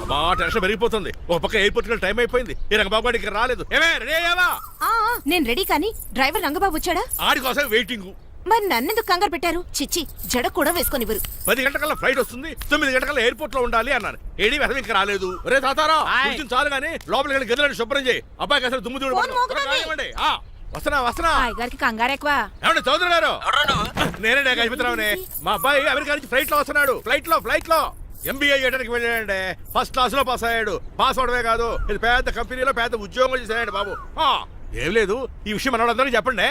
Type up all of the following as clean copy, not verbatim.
అబ్బా టెన్షన్ పెరిగిపోతుంది. ఒక పక్క ఎయిర్పోర్ట్ కి టైం అయిపోయింది. ఈ రంగబాబు గారికి రాలేదు. ఏమే రెడీ అయ్యావా? నేను రెడీ కానీ డ్రైవర్ రంగబాబు వచ్చాడా? ఆడి కోసం వెయిటింగ్. మరి నన్నెందుకు కంగారు పెట్టారు? చిచ్చి జడ కూడా వేసుకొనివ్వరు. 10 గంటకల్లా ఫ్లైట్ వస్తుంది, 9 గంటకల్లా ఎయిర్పోర్ట్ లో ఉండాలి అన్నాను. ఏడీ వెధవ ఇంకా రాలేదు. రే తాతారా కొంచెం చాలు గానీ లోపలికి వెళ్ళి గదిలో శుభ్రం చేయి. అబ్బాయికి అసలు దుమ్ము దూడు వస్తున్నా. గారికి కంగారు ఎక్కువ. ఏమండి చౌదరి గారు? నేనే గజపతిరావునే. మా అబ్బాయి అమెరికా నుంచి ఫ్లైట్ లో వస్తున్నాడు. ఫ్లైట్ లో MBA చేయడానికి వెళ్ళాడండి. ఫస్ట్ క్లాస్ లో పాస్ అయ్యాడు. పాస్ అవడమే కాదు, ఇది పెద్ద కంపెనీలో పెద్ద ఉద్యోగం చేశాడు బాబు. ఏం లేదు, ఈ విషయం మనోళ్ళందరికీ చెప్పండి.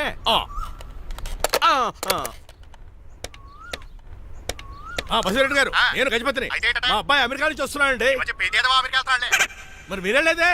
బసిరెడ్డి గారు, నేను గజపతిని. మా అబ్బాయి అమెరికా నుంచి వస్తున్నాడండి. మరి మీరేలేదే?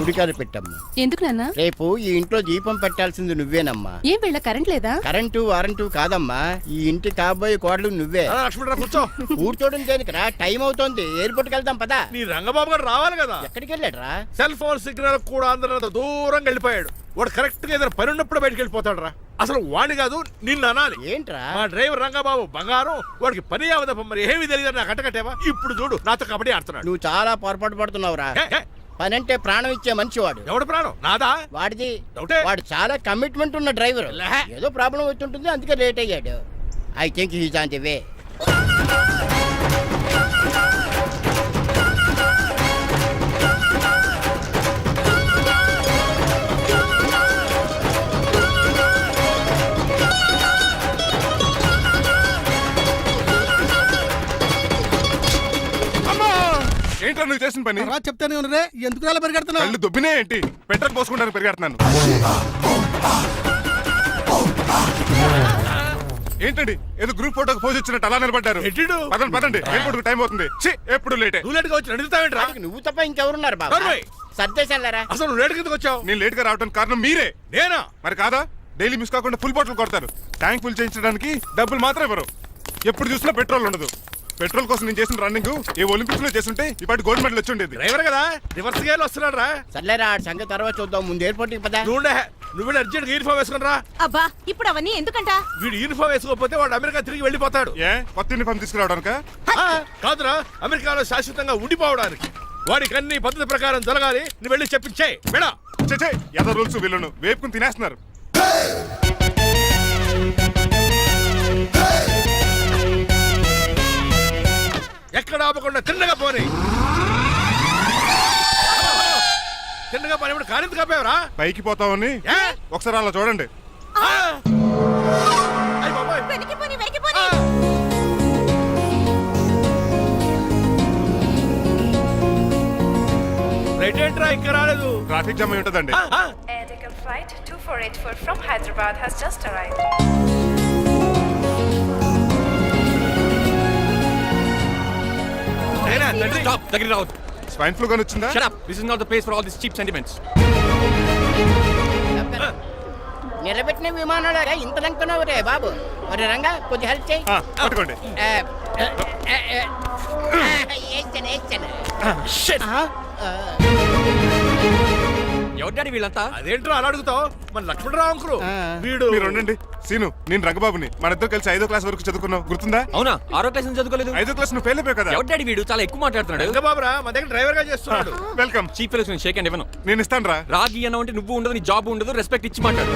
గుడికాడ పెట్టమ్మా. ఎందుకు నాన్న? రేపు ఈ ఇంట్లో దీపం పెట్టాల్సింది నువ్వేనమ్మా. ఏం వీళ్ళ కరెంట్ లేదా? కరెంటు వారంటూ కాదమ్మా, ఈ ఇంటి కాబోయే కోడలు నువ్వే. లక్ష్మణరావు కూర్చో. కూర్చోడం దేనికిరా, టైం అవుతోంది. ఎయిర్పోర్ట్ కి వెళ్దాం పదా. నీ రంగబాబు గారు రావాలి కదా. ఎక్కడికి వెళ్ళాడురా? సెల్ ఫోన్ సిగ్నల్ కూడా అందరూ దూరంగా వెళ్ళిపోయాడు. వాడు కరెక్ట్ గా ఏదైనా పని ఉన్నప్పుడు బయటకు వెళ్ళిపోతాడు రా. అసలు వాణి కాదు నిన్ను అనాలి. ఏంట్రా? మా డ్రైవర్ రంగబాబు బంగారం. వాడికి పని అవదప్ప. మరి ఏమి తెలియదు నాకు కట్టకట్టేవా. ఇప్పుడు చూడు నాతో కబడ్డీ ఆడుతున్నాడు. నువ్వు చాలా పొరపాటు పడుతున్నావురా. పని అంటే ప్రాణం ఇచ్చే మనిషి వాడు. ఎవడు ప్రాణం? నాదా? వాడిది. వాడు చాలా కమిట్మెంట్ ఉన్న డ్రైవర్. ఏదో ప్రాబ్లం వచ్చుంటుంది, అందుకే లేట్ అయ్యాడు. I think he's on the way. ఏంట్రా నువ్వు చేసిన పని? చెప్తానే ఉన్నదే, ఎందుకు అలా పరిగెడుతున్నావు? కళ్ళు దుబ్బినే ఏంటి? పెట్రోల్ పోసుకుంటాను పరిగెడుతున్నాను. ఏంటండి ఏదో గ్రూప్ ఫోటోకి పోజ్ ఇచ్చినట్టు అలా నిలబడ్డారు? పదండి ఎయిర్పోర్ట్ టైం అవుతుంది. ఎప్పుడు లేటే. నువ్వు లేట్ గా వచ్చి అడుగుతావేంట్రా? నువ్వు తప్ప ఇంకెవరున్నారు బాబా? సర్దేశారా? అసలు నువ్వు లేట్ కిందకు వచ్చావు. నేను లేట్ గా రావడానికి కారణం మీరే. నేనా? మరి కాదా? డైలీ మిస్ కాకుండా ఫుల్ బాటిల్ కొడతారు. ట్యాంక్ ఫుల్ చేయించడానికి డబ్బులు మాత్రం ఇవ్వరు. ఎప్పుడు చూసినా పెట్రోల్ ఉండదు. పెట్రోల్ కోసం నేను చేసిన రన్నింగ్ ఏ ఒలింపిక్స్ లో చేస్తుంటే ఇప్పటి గోల్డ్ మెడల్ వచ్చి ఉండేది. డ్రైవర్ కదా, రివర్స్ గేర్ వస్తున్నాడు రా. సర్లేరా, సంగతి తర్వాత చూద్దాం. ముందు ఎయిర్పోర్ట్ కి పదా. నువ్వు అర్జెంట్ యూనిఫామ్ వేసుకుని రా. అబ్బా ఇప్పుడు అవన్నీ ఎందుకంట? వీడు యూనిఫామ్ వేసుకోకపోతే వాడు అమెరికా తిరిగి వెళ్ళిపోతాడు. ఏ కొత్త యూనిఫామ్ తీసుకురావడానికా? కాదురా, అమెరికాలో శాశ్వతంగా ఉండిపోవడానికి. వాడికి అన్ని పద్ధతి ప్రకారం జరగాలి. నువ్వు వెళ్ళి చెప్పించే మేడా. ఏదో రూల్స్ వీళ్ళను వేపుకుని తినేస్తున్నారు. ఎక్కడ ఆపకుండా తిన్నగా పోనీ. తిన్నగా పోనీ. కారింత కాపేవరా? పైకి పోతావని ఒకసారి అలా చూడండి. రైట్ ఏంట్రా ఇంకా రాలేదు? ట్రాఫిక్ జామ్ అయి ఉంటదండి. Flight 2484 from Hyderabad has just arrived. Stop! Take it out. Swine flu గాని వచ్చిందా? Shut up. This is not the place for all these cheap sentiments. నిలబెట్టిన విమానాలు ఇంత లంకున్నావు రే బాబు. మరి రంగా కొంచెం హెల్ప్ చేయి. పట్టుకోండి. ఎవరు డాడీ వీళ్ళంతా? అదేంట్రా అలా అడుగుతావు? మన లక్ష్మణరావు అంకులు వీడు. మీరు ఉండండి. సీను, నేను రంగబాబుని. మన ఇద్దరు కలిసి 5వ క్లాస్ వరకు చదువుకున్నాం, గుర్తుందా? అవునా? 6వ క్లాస్ నుంచి చదువుకోలేదు. 5వ క్లాస్ నువ్వు ఫెయిల్ అయిపోయావు కదా. ఎవరు డాడీ వీడు? చాలా ఎక్కువ మాట్లాడుతున్నాడు. రంగబాబురా, మన దగ్గర డ్రైవర్ గా చేస్తున్నాడు. వెల్కమ్. చీఫ్ ఫెలోస్ నేను షేక్ అండ్ ఇవ్వను. నేను ఇస్తాను రా. రాగి అన్న అంటే నువ్వు ఉండదు, నీ జాబ్ ఉండదు, రెస్పెక్ట్ ఇచ్చి మాట్లాడు.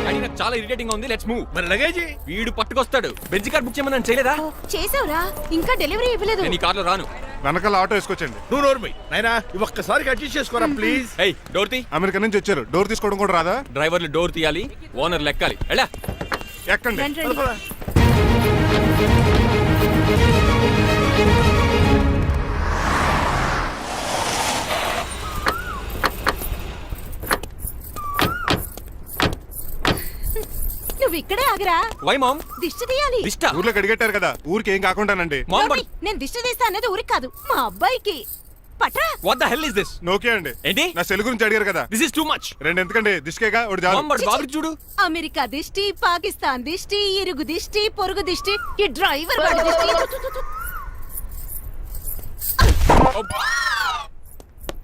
డాడీ నాకు చాలా ఇరిటేటింగ్ గా ఉంది. Let's move. మరి లగేజీ వీడు పట్టుకొస్తాడు. బెంజ్ కార్ బుక్ చేయమని చేయలేదా? చేసావురా, ఇంకా డెలివరీ ఇవ్వలేదు. నేను ఈ కార్లో రాను. వెనకాల ఆటో వేసుకొచ్చండి. నువ్వు నోర్మై నాయనా, ఒక్కసారి అడ్జస్ట్ చేసుకోరా ప్లీజ్. ఏయ్ డోర్ తీ. అమెరికా నుంచి వచ్చారు, డోర్ తీసుకోవడం కూడా రాదా? డ్రైవర్లు డోర్ తీయాలి, ఓనర్ లెక్కాలి. ఎలా ఎక్కండి. నువ్వు ఇక్కడే ఆగరా. Why mom? దిష్టి తీయాలి. దిష్ట? ఊర్లో కడిగట్టారు కదా, ఊరికి ఏం కాకుండానండి. నేను దిష్టి తీస్తా అనేది ఊరికి కాదు, మా అబ్బాయికి. పట్రా. What the hell is this? నోకే అండి. ఏంటి? నా సెల్ గురించి అడిగారు కదా. This is too much. రెండు ఎందుకండి, దిష్కేగా ఒకటి చాలు. బాబు చూడు. అమెరికా దిష్టి, పాకిస్తాన్ దిష్టి, ఇరుగు దిష్టి, పొరుగు దిష్టి, ఈ డ్రైవర్ వాడి దిష్టి.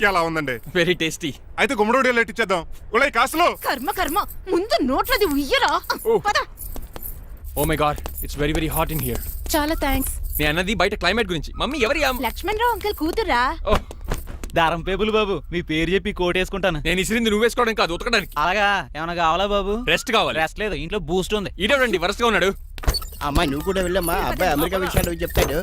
ఎలా ఉందండి? Very tasty. అయితే గుమ్మడి లైట్ ఇచ్చేద్దాం. ఉలై కాసులో. కర్మ కర్మ, ముందు నోట్లది ఉయ్యరా. పద. Oh my god it's very very hot in here. చాలా థ్యాంక్స్. నేను అన్నది బయట క్లైమేట్ గురించి. మమ్మీ ఎవరి లక్ష్మణ్ రావు అంకుల్ కూతురా? ఓ, దారం పేపులు బాబు, మీ పేరు చెప్పి కోట్ వేసుకుంటాను. నేను ఇసిరింది నువ్వు వేసుకోవడం కాదు, ఉతకడానికి. అలాగా ఏమైనా కావాలా బాబు? రెస్ట్ కావాలి. రెస్ట్ లేదు, ఇంట్లో బూస్ట్ ఉంది. ఇదేనండి వరుసగా ఉన్నాడు. అమ్మాయి నువ్వు కూడా వెళ్ళమ్మా, అబ్బాయి అమెరికా విషయాలు చెప్తాడు.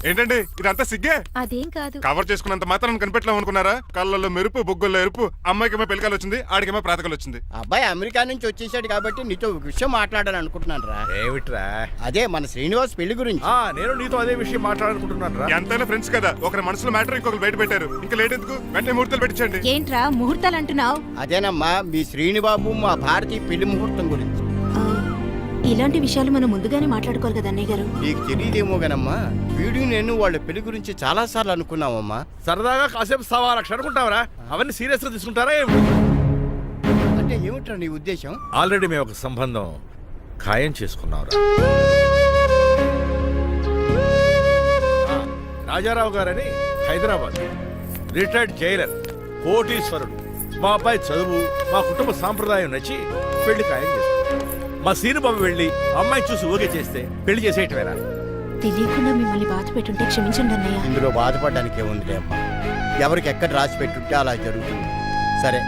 ఏంటండి ఇదంతా సిగ్గే? అదేం కాదు. కవర్ చేసుకున్నంత మాత్రం కనిపెట్టలేం అనుకున్నారా? కళ్ళల్లో మెరుపు, బొగ్గుల్లో ఎరుపు. అమ్మాయికేమో పెళ్ళికాలు వచ్చింది, ఆడికేమో ప్రాతకాలు వచ్చింది. అబ్బాయి అమెరికా నుంచి వచ్చేసాడు కాబట్టి నీతో ఒక విషయం మాట్లాడాలని అనుకుంటున్నాను రా. ఏమిట్రా? అదే మన శ్రీనివాస్ పెళ్లి గురించి. నేను నీతో అదే విషయం మాట్లాడాలనుకుంటున్నాను రా. ఎంతైనా ఫ్రెండ్స్ కదా, ఒకరి మనసులో మ్యాటర్ ఇంకొకరు బయట పెట్టారు. ఇంకా లేట్ ఎందుకు, వెంటనే ముహూర్తాలు పెట్టించండి. ఏంట్రా ముహూర్తాలు అంటున్నావు? అదేనమ్మా మీ శ్రీనిబాబు మా భారతి పెళ్లి ముహూర్తం గురించి. ఇలాంటి విషయాలు మనం ముందుగానే మాట్లాడుకోవాలి కదా అన్నయ్య గారు. నీకు తెలియదేమో గనమ్మా, వీడు నేను వాళ్ళ పెళ్లి గురించి చాలా సార్లు అనుకున్నామమ్మా. సరదాగా కాసేపు సవా లక్ష అనుకుంటావరా? అవన్నీ సీరియస్ గా తీసుకుంటారా ఏమి? అంటే ఏమిట్రా నీ ఉద్దేశం? ఆల్రెడీ మేము ఒక సంబంధం ఖాయం చేసుకున్నావురా. రాజారావు గారని హైదరాబాద్ రిటైర్డ్ జైలర్, కోటీశ్వరుడు. మా అబ్బాయి చదువు, మా కుటుంబ సాంప్రదాయం నచ్చి పెళ్లి ఖాయం చేశారు. మా సీనుబాబు వెళ్ళి అమ్మాయి చూసి ఓకే చేస్తే పెళ్లి చేసేయటమేనా? తెలియకుండా మిమ్మల్ని బాధ పెట్టుంటే క్షమించండి అన్నయ్య. ఇందులో బాధపడడానికి ఏముందిలే అమ్మా, ఎవరికి ఎక్కడ రాసి పెట్టుంటే అలా జరుగుతుంది. సరే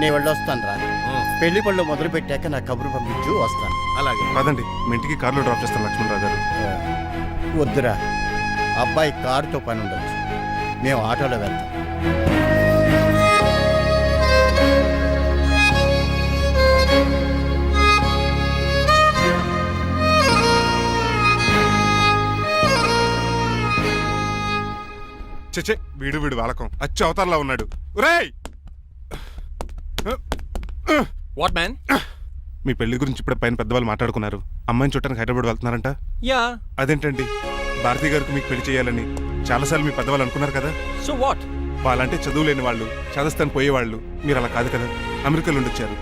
నేను వెళ్ళొస్తాను రా. పెళ్లి పళ్ళు మొదలు పెట్టాక నా కబురు పంపించు, వస్తాను. అలాగే. పదండి, మీ ఇంటికి కార్లో డ్రాప్ చేస్తాను లక్ష్మణరావు గారు. వద్దురా, అబ్బాయి కారుతో పని ఉండొచ్చు, మేము ఆటోలో వెళ్తాం. చచ్చే, వీడు వాలకం అచ్చు అవతారంలో ఉన్నాడు. ఒరేయ్, వాట్ మ్యాన్? మీ పెళ్లి గురించి ఇప్పుడు పైన పెద్దవాళ్ళు మాట్లాడుకున్నారు. అమ్మాయిని చూడటానికి హైదరాబాద్ వెళ్తున్నారంట. యా. అదేంటండి, భారతి గారికి మీకు పెళ్లి చేయాలని చాలాసార్లు మీ పెద్దవాళ్ళు అనుకున్నారు కదా. So what? వాళ్ళంటే చదువు లేని వాళ్ళు, చదస్తాను పోయేవాళ్ళు. మీరు అలా కాదు కదా, అమెరికాలో ఉండొచ్చారు.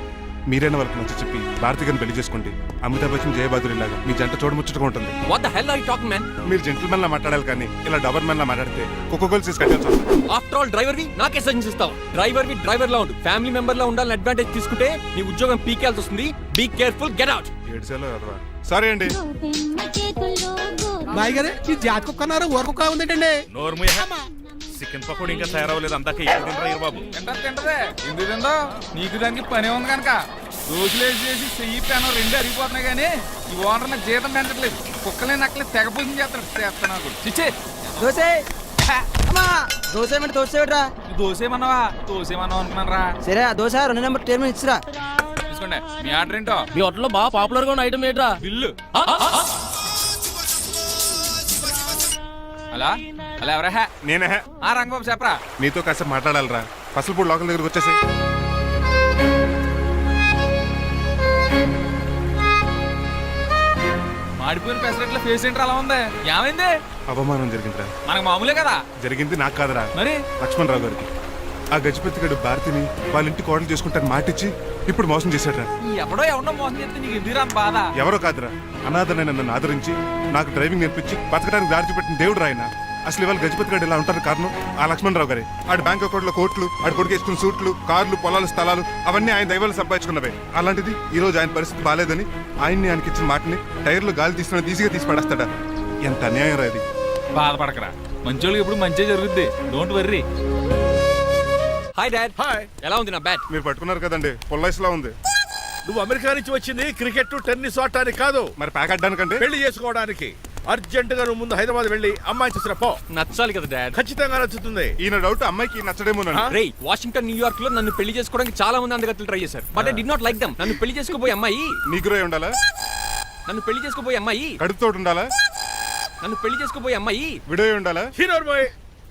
మీరైనా వాళ్ళకి మంచి చెప్పి భారతి గారిని పెళ్లి చేసుకోండి. అమితాబ్ బచ్చన్, జయబాదురి లాగా మీ జంట చూడముచ్చటగా ఉంటుంది. What the hell are you talking man? మీరు జెంటిల్మెన్ లా మాట్లాడాలి కానీ ఇలా డబర్ మెన్ లా మాట్లాడితే కోకోకోల్ సీస్ కట్టాల్సి వస్తుంది. ఆఫ్టర్ ఆల్ డ్రైవర్ వి నాకే సజెషన్ ఇస్తావు? డ్రైవర్ లా ఉండు, ఫ్యామిలీ మెంబర్ లా ఉండాలని అడ్వాంటేజ్ తీసుకుంటే నీ ఉద్యోగం పీకేల్సి వస్తుంది. Be careful, get out. ఏడ్చేలో ఎదవా. సారీ అండి. బాయ్ గారే ఈ జాతి కుక్కన్నారు ఊరకుక్క ఉందేటండి. చికెన్ పకోడీ ఇంకా తయారవ్వలేదు, అందాక ఇప్పుడు తినరా బాబు. తింటదే ఎందుకు తిందో, నీకు దానికి పని ఉంది కనుక. రోజులేసి చేసి చెయ్యి పెనం రెండు అరిగిపోతున్నాయి కానీ ఈ ఓనర్ నాకు జీతం పెంచట్లేదు. కుక్కలే నక్కలే తెగ పూజం చేస్తాను. చిచ్చే దోశ దోశ దోశరా దోసేమన్నావా? దోసేమన్నావు అనుకున్నాను రా. సరే ఆ దోశ 2 నెంబర్ టేబుల్ ఇచ్చిరా. తీసుకోండి. మీ ఆర్డర్ ఏంటో? మీ హోటల్లో బాగా పాపులర్ గా ఉన్న ఐటమ్ ఏంట్రా? బిల్లు. అలా అలా ఎవరా? నేనే. ఆ రంగబాబు చెప్పరా. నీతో కాసేపు మాట్లాడాలిరా. పసలపూడి లోకల్ దగ్గరకు వచ్చేసి. మాడిపోయిన పెసరట్ల ఫేస్ ఏంటర్ అలా ఉంది? ఏమైంది? అవమానం జరిగిందిరా. మనకు మామూలే కదా. జరిగింది నాకు కాదురా, మరి లక్ష్మణరావు గారికి. ఆ గజపతి గడు భారతిని వాళ్ళ ఇంటి కోడలు చేసుకుంటాను మాటిచ్చి ఇప్పుడు మోసం చేశాడ్రా. ఎవడో ఎవడో మోసం చేస్తే నీకు ఎందుకు బాధ? ఎవరో కాదురా, అనాథనైన నన్ను ఆదరించి నాకు డ్రైవింగ్ నేర్పించి బతకడానికి దారి చూపెట్టిన దేవుడు రాయన. అసలు ఇవాళ గజపతి గడు ఇలా ఉంటారు కారణం ఆ లక్ష్మణరావు గారే. ఆడు బ్యాంక్ అకౌంట్లో కోట్లు, ఆడు కొడుకు వేసుకున్న సూట్లు, కార్లు, పొలాలు, స్థలాలు అవన్నీ ఆయన దైవాలు సంపాదించుకున్నవే. అలాంటిది ఈ రోజు ఆయన పరిస్థితి బాగాలేదని ఆయనకి ఇచ్చిన మాటని టైర్లు గాలి తీసిన ఈజీగా తీసి పడేస్తాడా? ఎంత అన్యాయం రా ఇది. బాధపడకరా, మంచోళ్ళకి ఇప్పుడు మంచి జరుగుద్ది. Don't worry. Hi dad. Hi. ఎలా ఉంది నా బ్యాట్? మీరు పట్టుకున్నారు కదండి, పొల్లైస్లా ఉంది. నువ్వు అమెరికా నుంచి వచ్చింది క్రికెట్ టెన్నిస్ ఆడటానికి కాదు, మరి ప్యాక్ అడ్డానికంటే పెళ్లి చేసుకోవడానికి. అర్జెంట్ గా నువ్వు ముందు హైదరాబాద్ వెళ్ళి అమ్మాయి చూసిన పో. నచ్చాలి కదా డాడ్. ఖచ్చితంగా నచ్చుతుంది. ఈయన డౌట్ అమ్మాయికి నచ్చడేమోనండి. రే, వాషింగ్టన్, న్యూయార్క్ లో నన్ను పెళ్లి చేసుకోవడానికి చాలా మంది అందగత్తలు ట్రై చేశారు. But I did not like them. నన్ను పెళ్లి చేసుకోబోయే అమ్మాయి నీగురై ఉండాలా? నన్ను పెళ్లి చేసుకోబోయే అమ్మాయి కడుపుతోటి ఉండాలా? నన్ను పెళ్లి చేసుకోబోయే అమ్మాయి విడోయి ఉండాలా? హీరోర్ బాయ్.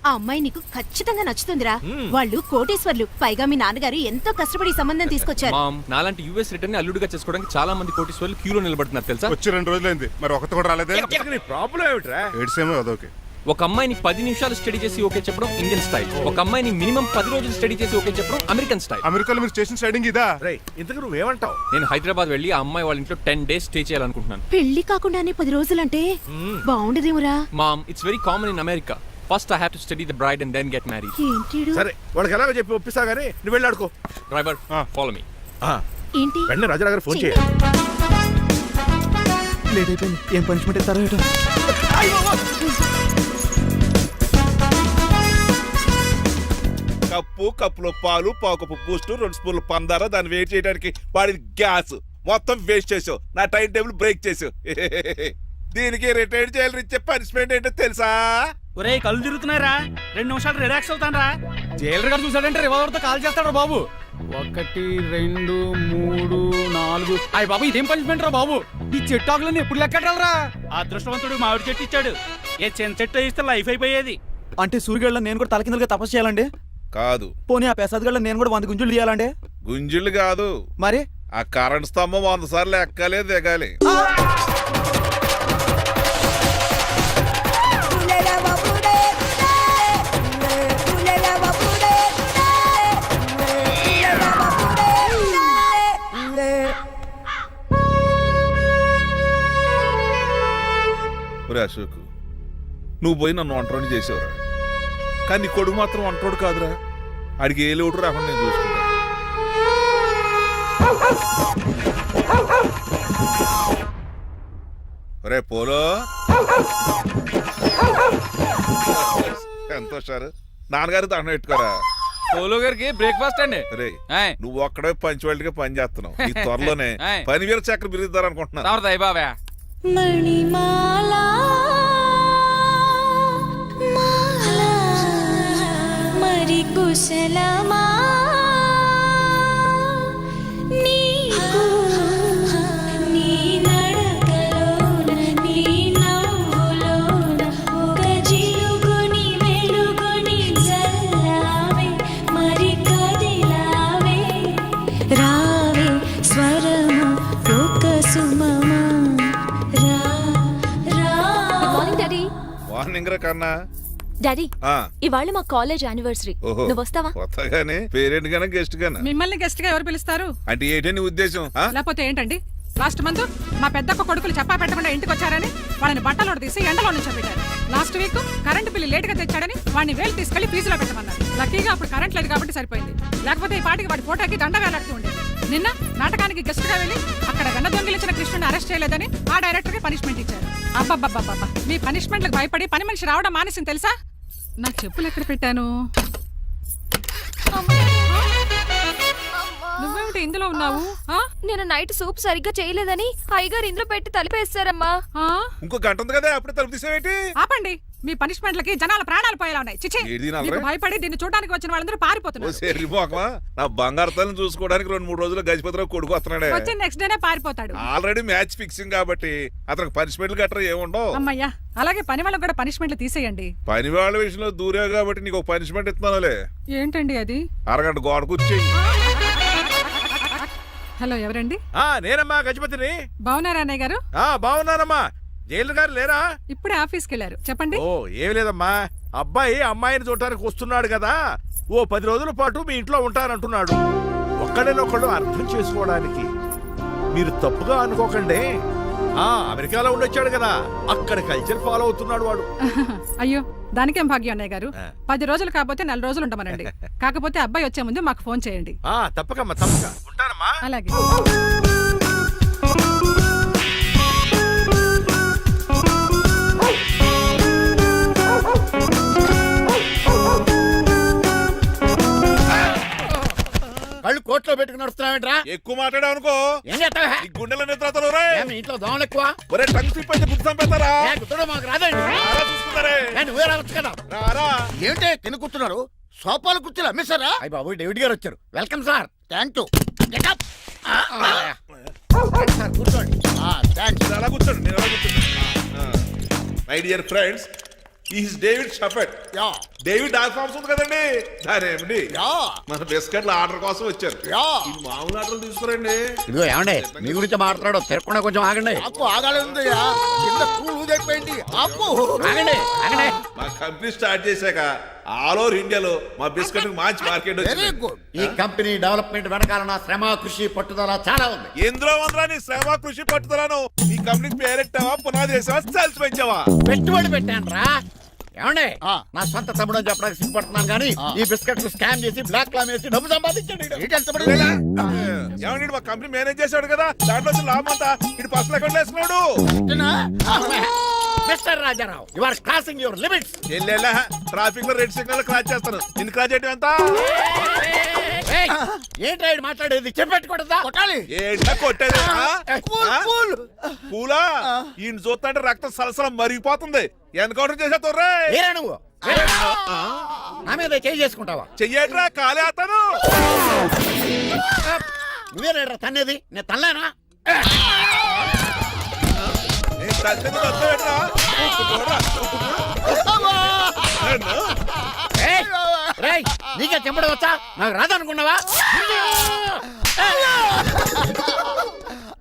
ఆ అమ్మాయి నీకు ఖచ్చితంగా నచ్చుతుందిరా. వాళ్ళు కోటేశ్వర్లు, పైగా మీ నాన్నగారు ఎంతో కష్టపడి ఈ సంబంధం తీసుకొచ్చారు. మామ్, నాలాంటి యూఎస్ రిటర్న్ ని అల్లుడిగా చేసుకోవడానికి చాలా మంది కోటీశ్వర్లు క్యూలో నిలబడుతున్నారు తెలుసా? వచ్చి 2 రోజులైంది, మరి ఒకటి కూడా రాలేదే. నీ ప్రాబ్లం ఏమిట్రా? ఏడ్సేమో అదొకే. ఒక అమ్మాయిని 10 నిమిషాలు స్టడీ చేసి ఓకే చెప్పడం ఇండియన్ స్టైల్. ఒక అమ్మాయిని మినిమం 10 రోజులు స్టడీ చేసి ఓకే చెప్పడం అమెరికన్ స్టైల్. అమెరికాలో మీరు చేసిన స్టైడింగ్ ఇదా? రేయ్, ఇంతకు నువ్వేమంటావు? నేను హైదరాబాద్ వెళ్ళి ఆ అమ్మాయి వాళ్ళ ఇంట్లో 10 days స్టే చేయాలనుకుంటున్నాను. పెళ్లి కాకుండానే 10 రోజులంటే బాగుండదేమురా? Mom, it's very common in America. First I have to study the bride and then get married. ఏంటిడు? సరే, వాళ్ళకి ఎలాగో చెప్పి ఒప్పిస్తా గానీ నువ్వు వెళ్ళి ఆడుకో. Driver, follow me. ఏంటి? వెంటనే రాజారావు గారు ఫోన్ చేయాలి. లేట్ అయిపోయింది. ఏం పనిష్మెంట్ ఇస్తారో ఏటో. కప్పులో పాలు పావుకప్పు బూస్ట్ 2 స్పూన్లు పందార దాన్ని వెయిట్ చేయడానికి వాడి గ్యాస్ మొత్తం వేస్ట్ చేసావు. నా టైం టేబుల్ బ్రేక్ చేసావు. దీనికి రిటైర్డ్ జైలు ఇచ్చే పనిష్మెంట్ ఏంటో తెలుసా? ఒరే కళ్ళు తిరుగుతున్నారా, 2 నిమిషాలు రిలాక్స్ అవుతాను రా. జైలర్ గారు చూసాడంటే రివాల్వర్ తో కాల్ చేస్తాడు బాబు. 1 2 3 4 అయ్య బాబు, ఇదేం పనిష్మెంట్ రా బాబు. ఈ చెట్టు ఆకులన్నీ ఎప్పుడు లెక్కడరా? అదృష్టవంతుడు మామిడి చెట్టు ఇచ్చాడు. ఏ చిన్న చెట్టు ఇస్తే లైఫ్ అయిపోయేది. అంటే సూర్యుగళ్ళ నేను కూడా తలకిందులుగా తపస్సు చేయాలండి? కాదు. పోనీ ఆ పెసాద్ నేను కూడా 100 గుంజులు తీయాలండి? గుంజులు కాదు, మరి ఆ కరెంట్ స్తంభం 100 సార్లు ఎక్కాలి దిగాలి. అశోక్, నువ్వు పోయి నన్ను ఒంటరిని చేసేవరా, కానీ నీ కొడుకు మాత్రం ఒంటరోడు కాదురా. ఆడికి ఏ లోటు రాకుండా నేను చూసుకుంటాను. రే పోలో, ఎంత సార్ నాన్నగారు దండం పెట్టుకోరా. పోలో గారికి బ్రేక్ఫాస్ట్ అండి. రే నువ్వు ఒక్కడే పంచువాళ్ళగా పని చేస్తున్నావు. ఈ త్వరలోనే 10,000 చక్రం బిరుద్దారు అనుకుంటున్నా. బాబా మణిమాలా మరి కుశలమా నీకు నీ నడకలోన నీ నవ్వులోన ఒక జిలుగుని వెలుగుని జల్లావే మరి కదిలావే రావే స్వరము ఒక సుమమా. మార్నింగ్ రా కన్నా. డాడీ, ఇవాళ మా కాలేజ్ యానివర్సరీ. నువ్వు వస్తావా? కొత్తగానే పేరెంట్ గానే గెస్ట్ గానా? మిమ్మల్ని గెస్ట్ గా ఎవరు పిలుస్తారు? అంటే ఏంటి నీ ఉద్దేశం? లేకపోతే ఏంటండి, లాస్ట్ మంత్ మా పెద్దక్క కొడుకులు చెప్పా పెట్టకుండా ఇంటికి వచ్చారని వాళ్ళని బట్టలోడు తీసి ఎండలో నుంచోబెట్టారు. Last week current bill late గా తెచ్చాడని వాడిని వేలు తీసుకెళ్లి ఫీజులో పెట్టమన్నారు. లక్కీగా అప్పుడు కరెంట్ లేదు కాబట్టి సరిపోయింది. లేకపోతే ఈ పాటికి వాడి ఫోటోకి దండ వేలాడుతూ ఉండేది. నిన్న నాటకానికి గెస్ట్ గా వెళ్ళి అక్కడ వెన్న దొంగిలించిన కృష్ణుని అరెస్ట్ చేయలేదని ఆ డైరెక్టర్ కి పనిష్మెంట్ ఇచ్చారు. అబ్బబ్బబ్బబ్బా, మీ పనిష్మెంట్లకు భయపడి పని మనిషి రావడం మానేసింది తెలుసా? నా చెప్పులు ఎక్కడ పెట్టాను? నువ్వేమిటి ఇందులో ఉన్నావు? నేను నైట్ సూప్ సరిగ్గా చేయలేదని అయ్యగారు ఇందులో పెట్టి తలిపేస్తారమ్మా. ఇంకో గంట ఉంది కదా, అప్పుడే తలుపు తీసేవేంటి? ఆపండి, మీ పనిష్మెంట్లకి జనాల ప్రాణాలు పోయేలా ఉన్నాయి. చిచి, మీకు భయపడి దీన్ని చూడడానికి వచ్చిన వాళ్ళందరూ పారిపోతున్నారు. నా బంగారు తల్లిని చూసుకోవడానికి 2-3 రోజులు గజపతిరావు కొడుకు వస్తున్నాడే. వచ్చి నెక్స్ట్ డేనే పారిపోతాడు. ఆల్రెడీ మ్యాచ్ ఫిక్సింగ్ కాబట్టి అతనికి పనిష్మెంట్లు గట్రా ఏముండవు. అమ్మయ్యా, అలాగే పని వాళ్ళకి కూడా పనిష్మెంట్లు తీసేయండి. పని వాళ్ళ విషయంలో దూరే కాబట్టి నీకు పనిష్మెంట్ ఇస్తున్నానులే. ఏంటండి అది? అరగంట గోడ కూర్చేయి. హలో, ఎవరండి? నేనమ్మా గజపతిని. బాగున్నారా అన్నయ్య గారు? బాగున్నానమ్మా. జైలు గారు లేరా? ఇప్పుడే ఆఫీస్కి వెళ్ళారు. చెప్పండి. ఓ ఏం లేదమ్మా, అబ్బాయి అమ్మాయిని చూడటానికి వస్తున్నాడు కదా, ఓ 10 రోజుల పాటు మీ ఇంట్లో ఉంటానంటున్నాడు. ఒక్కడేనొక్కడు అర్థం చేసుకోవడానికి మీరు తప్పుగా అనుకోకండి. అమెరికాలో ఉండొచ్చాడు కదా, అక్కడ కల్చర్ ఫాలో అవుతున్నాడు వాడు. అయ్యో, దానికేం భాగ్యం అన్నయ్య గారు. 10 రోజులు కాకపోతే 4 రోజులు ఉండమనండి. కాకపోతే అబ్బాయి వచ్చే ముందు మాకు ఫోన్ చేయండి. తప్పకమ్మా, తప్పక ఉంటానమ్మా. అలాగే. కళ్ళు కోట్లో పెట్టుకుని వస్తున్నావేంట్రా? ఎక్కువ మాట్లాడావు అనుకో ఏం చేస్తావా? గుండెల నిద్రతలు ఇంట్లో దోమలు ఎక్కువ. ఒరే టంగ్ స్లిప్ అయితే గుర్తు చంపేస్తారా? గుర్తుడు మాకు రాదండి. చూసుకుంటారే. నువ్వే రావచ్చు కదా. ఏంటే తిని కూర్చున్నారు? సోఫాలు కూర్చొని అమ్మేశారా? అయ్యి బాబు, డేవిడ్ గారు వచ్చారు. Welcome sir. Thank you. కూర్చోండి. అలా కూర్చోండి, నేను అలా కూర్చోండి. My dear friends, is David Shaffet. David dog farms ఉంది కదండి, దానేమిటి మన బిస్కెట్ల ఆర్డర్ కోసం వచ్చారు. మామూలు ఆర్డర్లు తీసుకురండి. ఇదిగో ఏమండి, మీ గురించి మాట్లాడు, తిరగకుండా కొంచెం ఆగండి. ఆగాలి. ఆగండి. మా కంపెనీ స్టార్ట్ చేశాక ఆల్ ఓవర్ ఇండియాలో మా బిస్కెట్ మంచి మార్కెట్ వచ్చింది. ఈ కంపెనీ డెవలప్మెంట్ వెనకాల నా శ్రమ, కృషి, పట్టుదల చాలా ఉంది. ఎందులో ఉందా నీ శ్రమ, కృషి, పట్టుదలను? ఈ కంపెనీకి పేరెట్టావా, పునాది వేసావా, సేల్స్ పెంచావా? పెట్టుబడి పెట్టాను రా. ఏమండి, నా సొంత తమ్ముడు అని చెప్పడానికి సిగ్గుపడుతున్నాను కానీ ఈ బిస్కెట్లు స్కామ్ చేసి బ్లాక్ లా వేసి డబ్బు సంపాదించండి. ఏమండి, మా కంపెనీ మేనేజ్ చేశాడు కదా, దాంట్లో లాభం అంతా ఇటు పర్సనల్ అకౌంట్ వేసుకున్నాడు. Mister Rajarao you are crossing your limits. చెల్లెలా ట్రాఫిక్ లో రెడ్ సిగ్నల్ క్రాస్ చేస్తాను. నిన్ను క్రాస్ చేయడం ఎంత? ఏంటి రైడ్ మాట్లాడేది చెప్పెట్టుకూడదా? కొట్టాలి. ఏంటా కొట్టేది? పూలా ఈయన చూస్తుంటే రక్తం సలసలం మరిగిపోతుంది. ఎన్కౌంటర్ చేసే తొర్రే ఏరా నువ్వు నా మీద చేయి చేసుకుంటావా? చెయ్యట్రా కాలే అతను. నువ్వేనా తన్నేది? నేను తనలేనా? నీకే చెంపడం వచ్చా? నాకు రాదనుకున్నావా?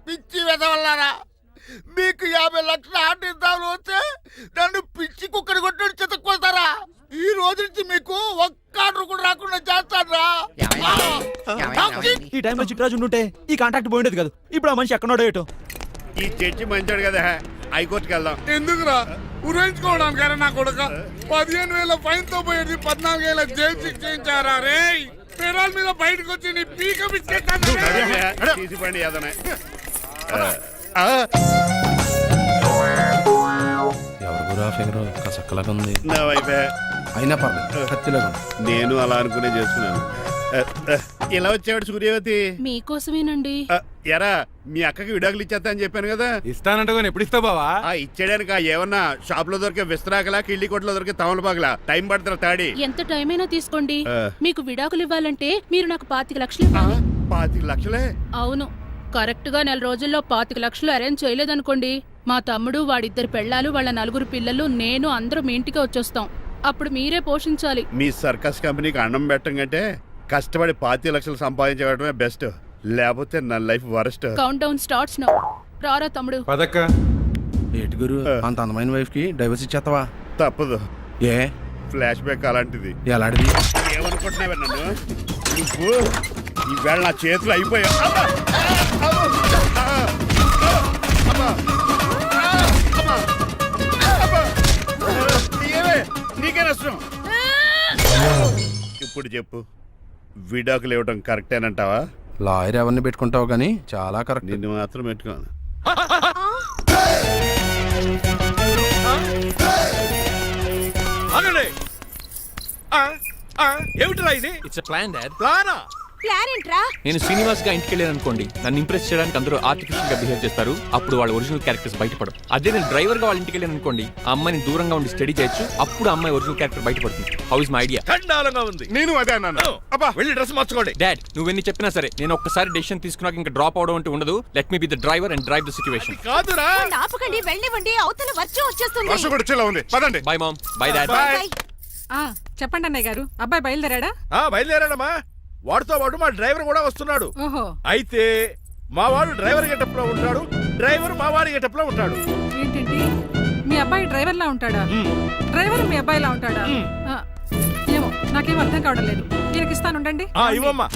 పిచ్చి వెదవల్లారా, మీకు 50 లక్షల ఆటిద్దాలు వస్తే నన్ను పిచ్చి కుక్కడి కొట్టు చెతక్కొస్తారా? ఈ రోజు నుంచి మీకు ఒక్క ఆర్డర్ కూడా రాకుండా చేస్తారా? ఈ టైంలో చిట్రాజు ఉండుంటే ఈ కాంటాక్ట్ పోయిండేది కదా. ఇప్పుడు ఆ మనిషి ఎక్కడో ఏటో. ఈ చర్చి మంచాడు కదా, హైకోర్టుకి వెళ్దాం. ఎందుకురా ఉరేంచుకోవడానికి నా కొడుక 15,000 ఫైన్ తో పోయేది 14 ఏళ్ళ జైలు శిక్ష చేయించారా రే? పెరాల మీద బయటకు వచ్చి నీ పీక తీసిపండి ఏదైనా. ఎవరు ఫిగర్ కసక్కలాగా ఉంది. నా వైపే అయినా పర్లేదు, కత్తిలాగా. నేను అలా అనుకునే చేసుకున్నాను. ఇలా వచ్చాడు సూర్యవతి. మీకోసమేనండి. ఎరా మీ అక్కకి విడాకులు ఇచ్చేస్తా అని చెప్పాను కదా. ఇస్తానంటే ఎప్పుడు ఇస్తావు బావా? ఇచ్చేయడానికి ఏమన్నా షాప్ లో దొరికే విస్తరాకలా, కిళ్ళి కొట్లో దొరికే తమలపాకలా టైం పడుతున్నా తాడి. ఎంత టైం అయినా తీసుకోండి. ఆ. మీకు విడాకులు ఇవ్వాలంటే మీరు నాకు 25 లక్షలు ఇవ్వాలి. 25 లక్షలే? అవును, కరెక్ట్ గా 4 రోజుల్లో 25 లక్షలు అరేంజ్ చేయలేదనుకోండి, మా తమ్ముడు, వాడిద్దరు పెళ్ళాలు, వాళ్ళ 4 పిల్లలు, నేను అందరూ మీ ఇంటికి వచ్చేస్తాం. అప్పుడు మీరే పోషించాలి. మీ సర్కస్ కంపెనీకి అన్నం పెట్టం కంటే కష్టపడి 25 లక్షలు సంపాదించడమే బెస్ట్. లేకపోతే నా life worst. Count down starts now. రారా తమ్ముడు. పదక్క. ఏటి గురు, అంత అందమైన వైఫ్ కి డైవర్స్ ఇచ్చేస్తావా? తప్పదు. ఏ ఫ్లాష్ బ్యాక్ అలాంటిది. ఎలాంటిది? ఏమనుకుంటున్నావా నన్ను? నువ్వు ఈవేళ నా చేతులు అయిపోయా. నీకే నష్టం. ఇప్పుడు చెప్పు, విడాకులు ఇవ్వడం కరెక్టేనంటావా? లాయర్ ఎవరిని పెట్టుకుంటావు కానీ చాలా కరెక్ట్. నిన్ను మాత్రం పెట్టుకోను. ఆగండి. ఏమిటిరా ఇది? It's plan dad. ప్లానా? ప్లాన్ ఏంట్రా? నేను శ్రీనివాస్ గా ఇంటికి వెళ్ళాను అనుకోండి, నన్ను ఇంప్రెస్ చేయడానికి అందరూ ఆర్టిఫిషియల్ గా బిహేవ్ చేస్తారు. అప్పుడు వాళ్ళ ఒరిజినల్ క్యారెక్టర్స్ బయటపడవు. అదే నేను డ్రైవర్ గా వాళ్ళ ఇంటికి వెళ్ళాను అనుకోండి, ఆ అమ్మాయిని దూరంగా ఉండి స్టడీ చేయొచ్చు. అప్పుడు ఆ అమ్మాయి ఒరిజినల్ క్యారెక్టర్ బయటపడుతుంది. How is my idea? ఖండాలంగా ఉంది. నేను అదే అన్నాను. అబ్బా వెళ్ళి డ్రెస్ మార్చుకోండి. డాడ్, నువ్వెన్ని చెప్పినా సరే నేను ఒక్కసారి డెసిషన్ తీసుకున్నాక ఇంకా డ్రాప్ అవడం అంటే ఉండదు. Let me be the driver and drive the situation. కాదురా, ఆపకండి, వెళ్ళనివ్వండి. అవతల వర్షం వచ్చేస్తుంది. వర్షం కూడా వచ్చేలా ఉంది. పదండి. Bye mom. Bye dad. Bye. చెప్పండి అన్నయ్య గారు, అబ్బాయి బయలుదేరాడా? బయలుదేరాడమ్మా. వాడితో పాటు మా డ్రైవర్ కూడా వస్తున్నాడు. ఓహో, అయితే మా వాడు డ్రైవర్ గెటప్ లో ఉంటాడు, డ్రైవర్ మా వాడి గెటప్ లో ఉంటాడు. ఏంటండి మీ అబ్బాయి డ్రైవర్ లా ఉంటాడా? డ్రైవర్ మీ అబ్బాయి లా ఉంటాడా? ఏమో నాకేం అర్థం కావడం లేదు. దీనికి ఇస్తాను, ఉండండి. ఇవ్వమ్మా.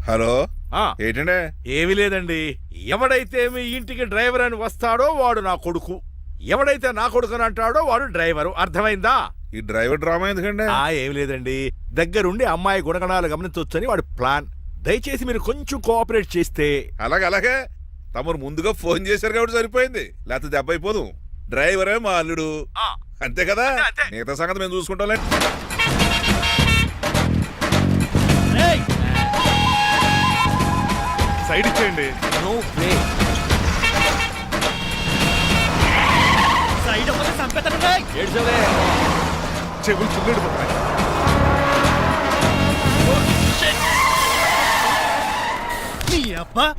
హలో, ఆ, ఏంటంటే? ఏమీ లేదండి. ఎవడైతే మీ ఇంటికి డ్రైవర్ అని వస్తాడో వాడు నా కొడుకు, ఎవడైతే నా కొడుకు అని అంటాడో వాడు డ్రైవరు. అర్థమైందా? ఈ డ్రైవర్ డ్రామా ఎందుకంటే? ఏమి లేదండి, దగ్గరుండి అమ్మాయి గుణగణాలు గమనించవచ్చని వాడి ప్లాన్. దయచేసి మీరు కొంచెం కోఆపరేట్ చేస్తే. అలాగే తమరు ముందుగా ఫోన్ చేశారు కాబట్టి సరిపోయింది, లేకపోతే దెబ్బ అయిపోదు. డ్రైవరే మా అల్లుడు, అంతే కదా? మిగతా సంగతి మేము చూసుకుంటాం. సైడ్ ఇచ్చేయండి. No way. సైడ్ అవ్వదు, సంపేతను. ఏడ్చవే. చెవులు చిల్లుడిపోతున్నాయి.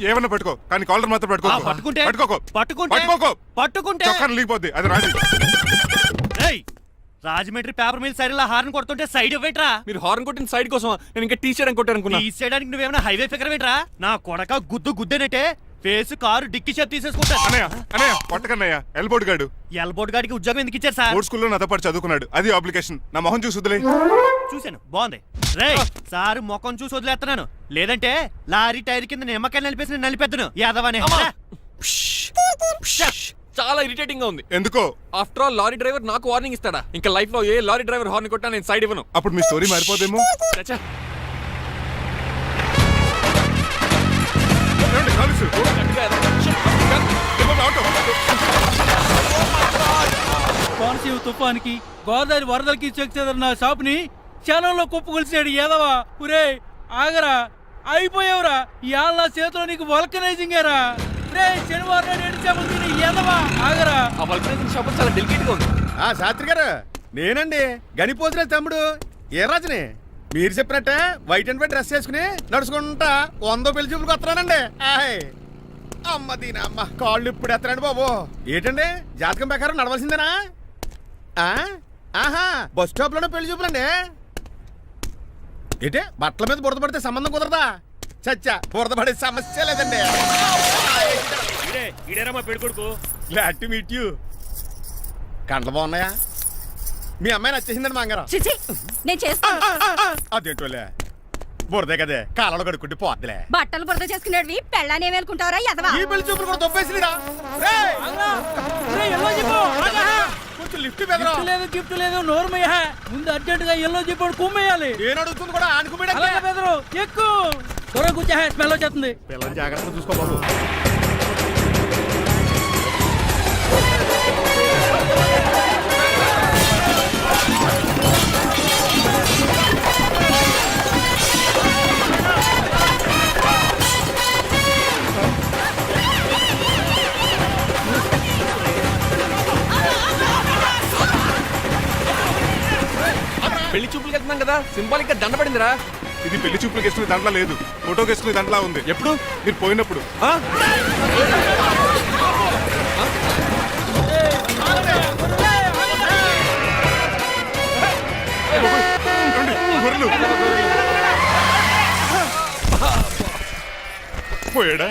ఏమన్నా పట్టుకో, కానీ కాలర్ మాత్రం పట్టుకో. పట్టుకుంటే? పట్టుకోకో. చొక్కాను లీగిపోద్ది, అది రాదు. Rajahmundry paper mill side horn కొడుతుంటే సైడ్ ఇవ్వేట్రా? మీరు హార్న్ కొట్టిన సైడ్ కోసం నేను ఇంకా టీ షర్ట్ కొట్టారనుకున్నా. తీసేయడానికి నువ్వేమైనా హైవే ఫిగర్ ఏంట్రా? నా కొడక గుద్దేనంటే ఫేస్ కారు డిక్కి షేప్ తీసేసుకుంటా. అన్నయ్య పట్టకన్నయ్య, ఎల్బోర్డ్ గాడు. ఎల్బోర్డ్ గాడికి ఉద్యోగం ఎందుకు ఇచ్చారు సార్? బోర్డ్ స్కూల్లో నాతో పాటు చదువుకున్నాడు, అది అప్లికేషన్. నా మొహం చూసి వదిలే. చూశాను, బాగుంది. రే సార్ ముఖం చూసి వదిలేస్తున్నాను, లేదంటే లారీ టైర్ కింద నిమ్మకాయ నలిపేసి నలిపెద్దను యాదవనే. చాలా ఇరిటేటింగ్ గా ఉంది. ఎందుకో? ఆఫ్టర్ ఆల్ లారీ డ్రైవర్ నాకు వార్నింగ్ ఇస్తాడా? ఇంకా లైఫ్ లో ఏ లారీ డ్రైవర్ హార్న్ కొట్టా నేను సైడ్ ఇవ్వను. అప్పుడు మీ స్టోరీ మారిపోదేమో. చచ్చా. కాలుసు. గట్టిగా. తుఫానికి గోదావరి వరదలకి చెక్ చెదరిన షాపుని క్షణంలో కుప్పకొలిసాడు ఏదవా. ఒరే ఆగరా, అయిపోయావురా. ఇవాళ నా చేతిలో నీకు వల్కనైజింగ్ ఏరా. రే శనివారం నాడు ఎండు చేపలు తిని ఏదవా ఆగరా. ఆ వల్కనైజింగ్ షాప్ చాలా డెలికేట్ గా ఉంది. శాస్త్రి గారు నేనండి గనిపోతున్న తమ్ముడు ఏ రాజుని. మీరు చెప్పినట్టే వైట్ అండ్ వైట్ డ్రెస్ వేసుకుని నడుచుకుంటా 100 పెళ్లి చూపులకు వస్తున్నానండి. అమ్మ దీని అమ్మ కాళ్ళు ఇప్పుడు ఎత్తరండి బాబు. ఏంటండి జాతకం ప్రకారం నడవలసిందేనా? ఆహా బస్ స్టాప్ లోనే పెళ్లి చూపులండి. ఏంటే బట్టల మీద బురద పడితే సంబంధం కుదరదా? చచ్చా బురద పడే సమస్య లేదండి. మా పెళ్లి కొడుకు. Glad to meet you. కండ్లు బాగున్నాయా? మీ అమ్మాయి నచ్చేసిందండి మంగారం. నేను చేస్తాను. అదేంటోలే బురదే కదే కాలలో కడుక్కుంటే పోద్దులే. బట్టలు బురద చేసుకునేవి పెళ్ళాన్ని ఏమనుకుంటావరా ఎదవా? ఈ పెళ్లి చూపులు కూడా దొబ్బేసిరా. కొంచెం లిఫ్ట్ బెదరా. లేదు గిఫ్ట్ లేదు నోర్మయ్య. ముందు అర్జెంట్ గా ఎల్లో చెప్పాడు కుమ్మేయాలి. నేను అడుగుతుంది కూడా ఆనుకుమేడా. బెదరు ఎక్కు త్వరగా కూర్చో, స్మెల్ వచ్చేస్తుంది. పిల్లలు జాగ్రత్తగా చూసుకోబాబు. పెళ్లి చూపులకి వెళ్తున్నాం కదా, సింబాలిక్ గా దండ పడిందిరా. ఇది పెళ్లి చూపులకు వేసుకునే దాంట్లో లేదు, ఫోటోకి వేసుకునే దాంట్లో ఉంది. ఎప్పుడు? మీరు పోయినప్పుడు. పోయాడా?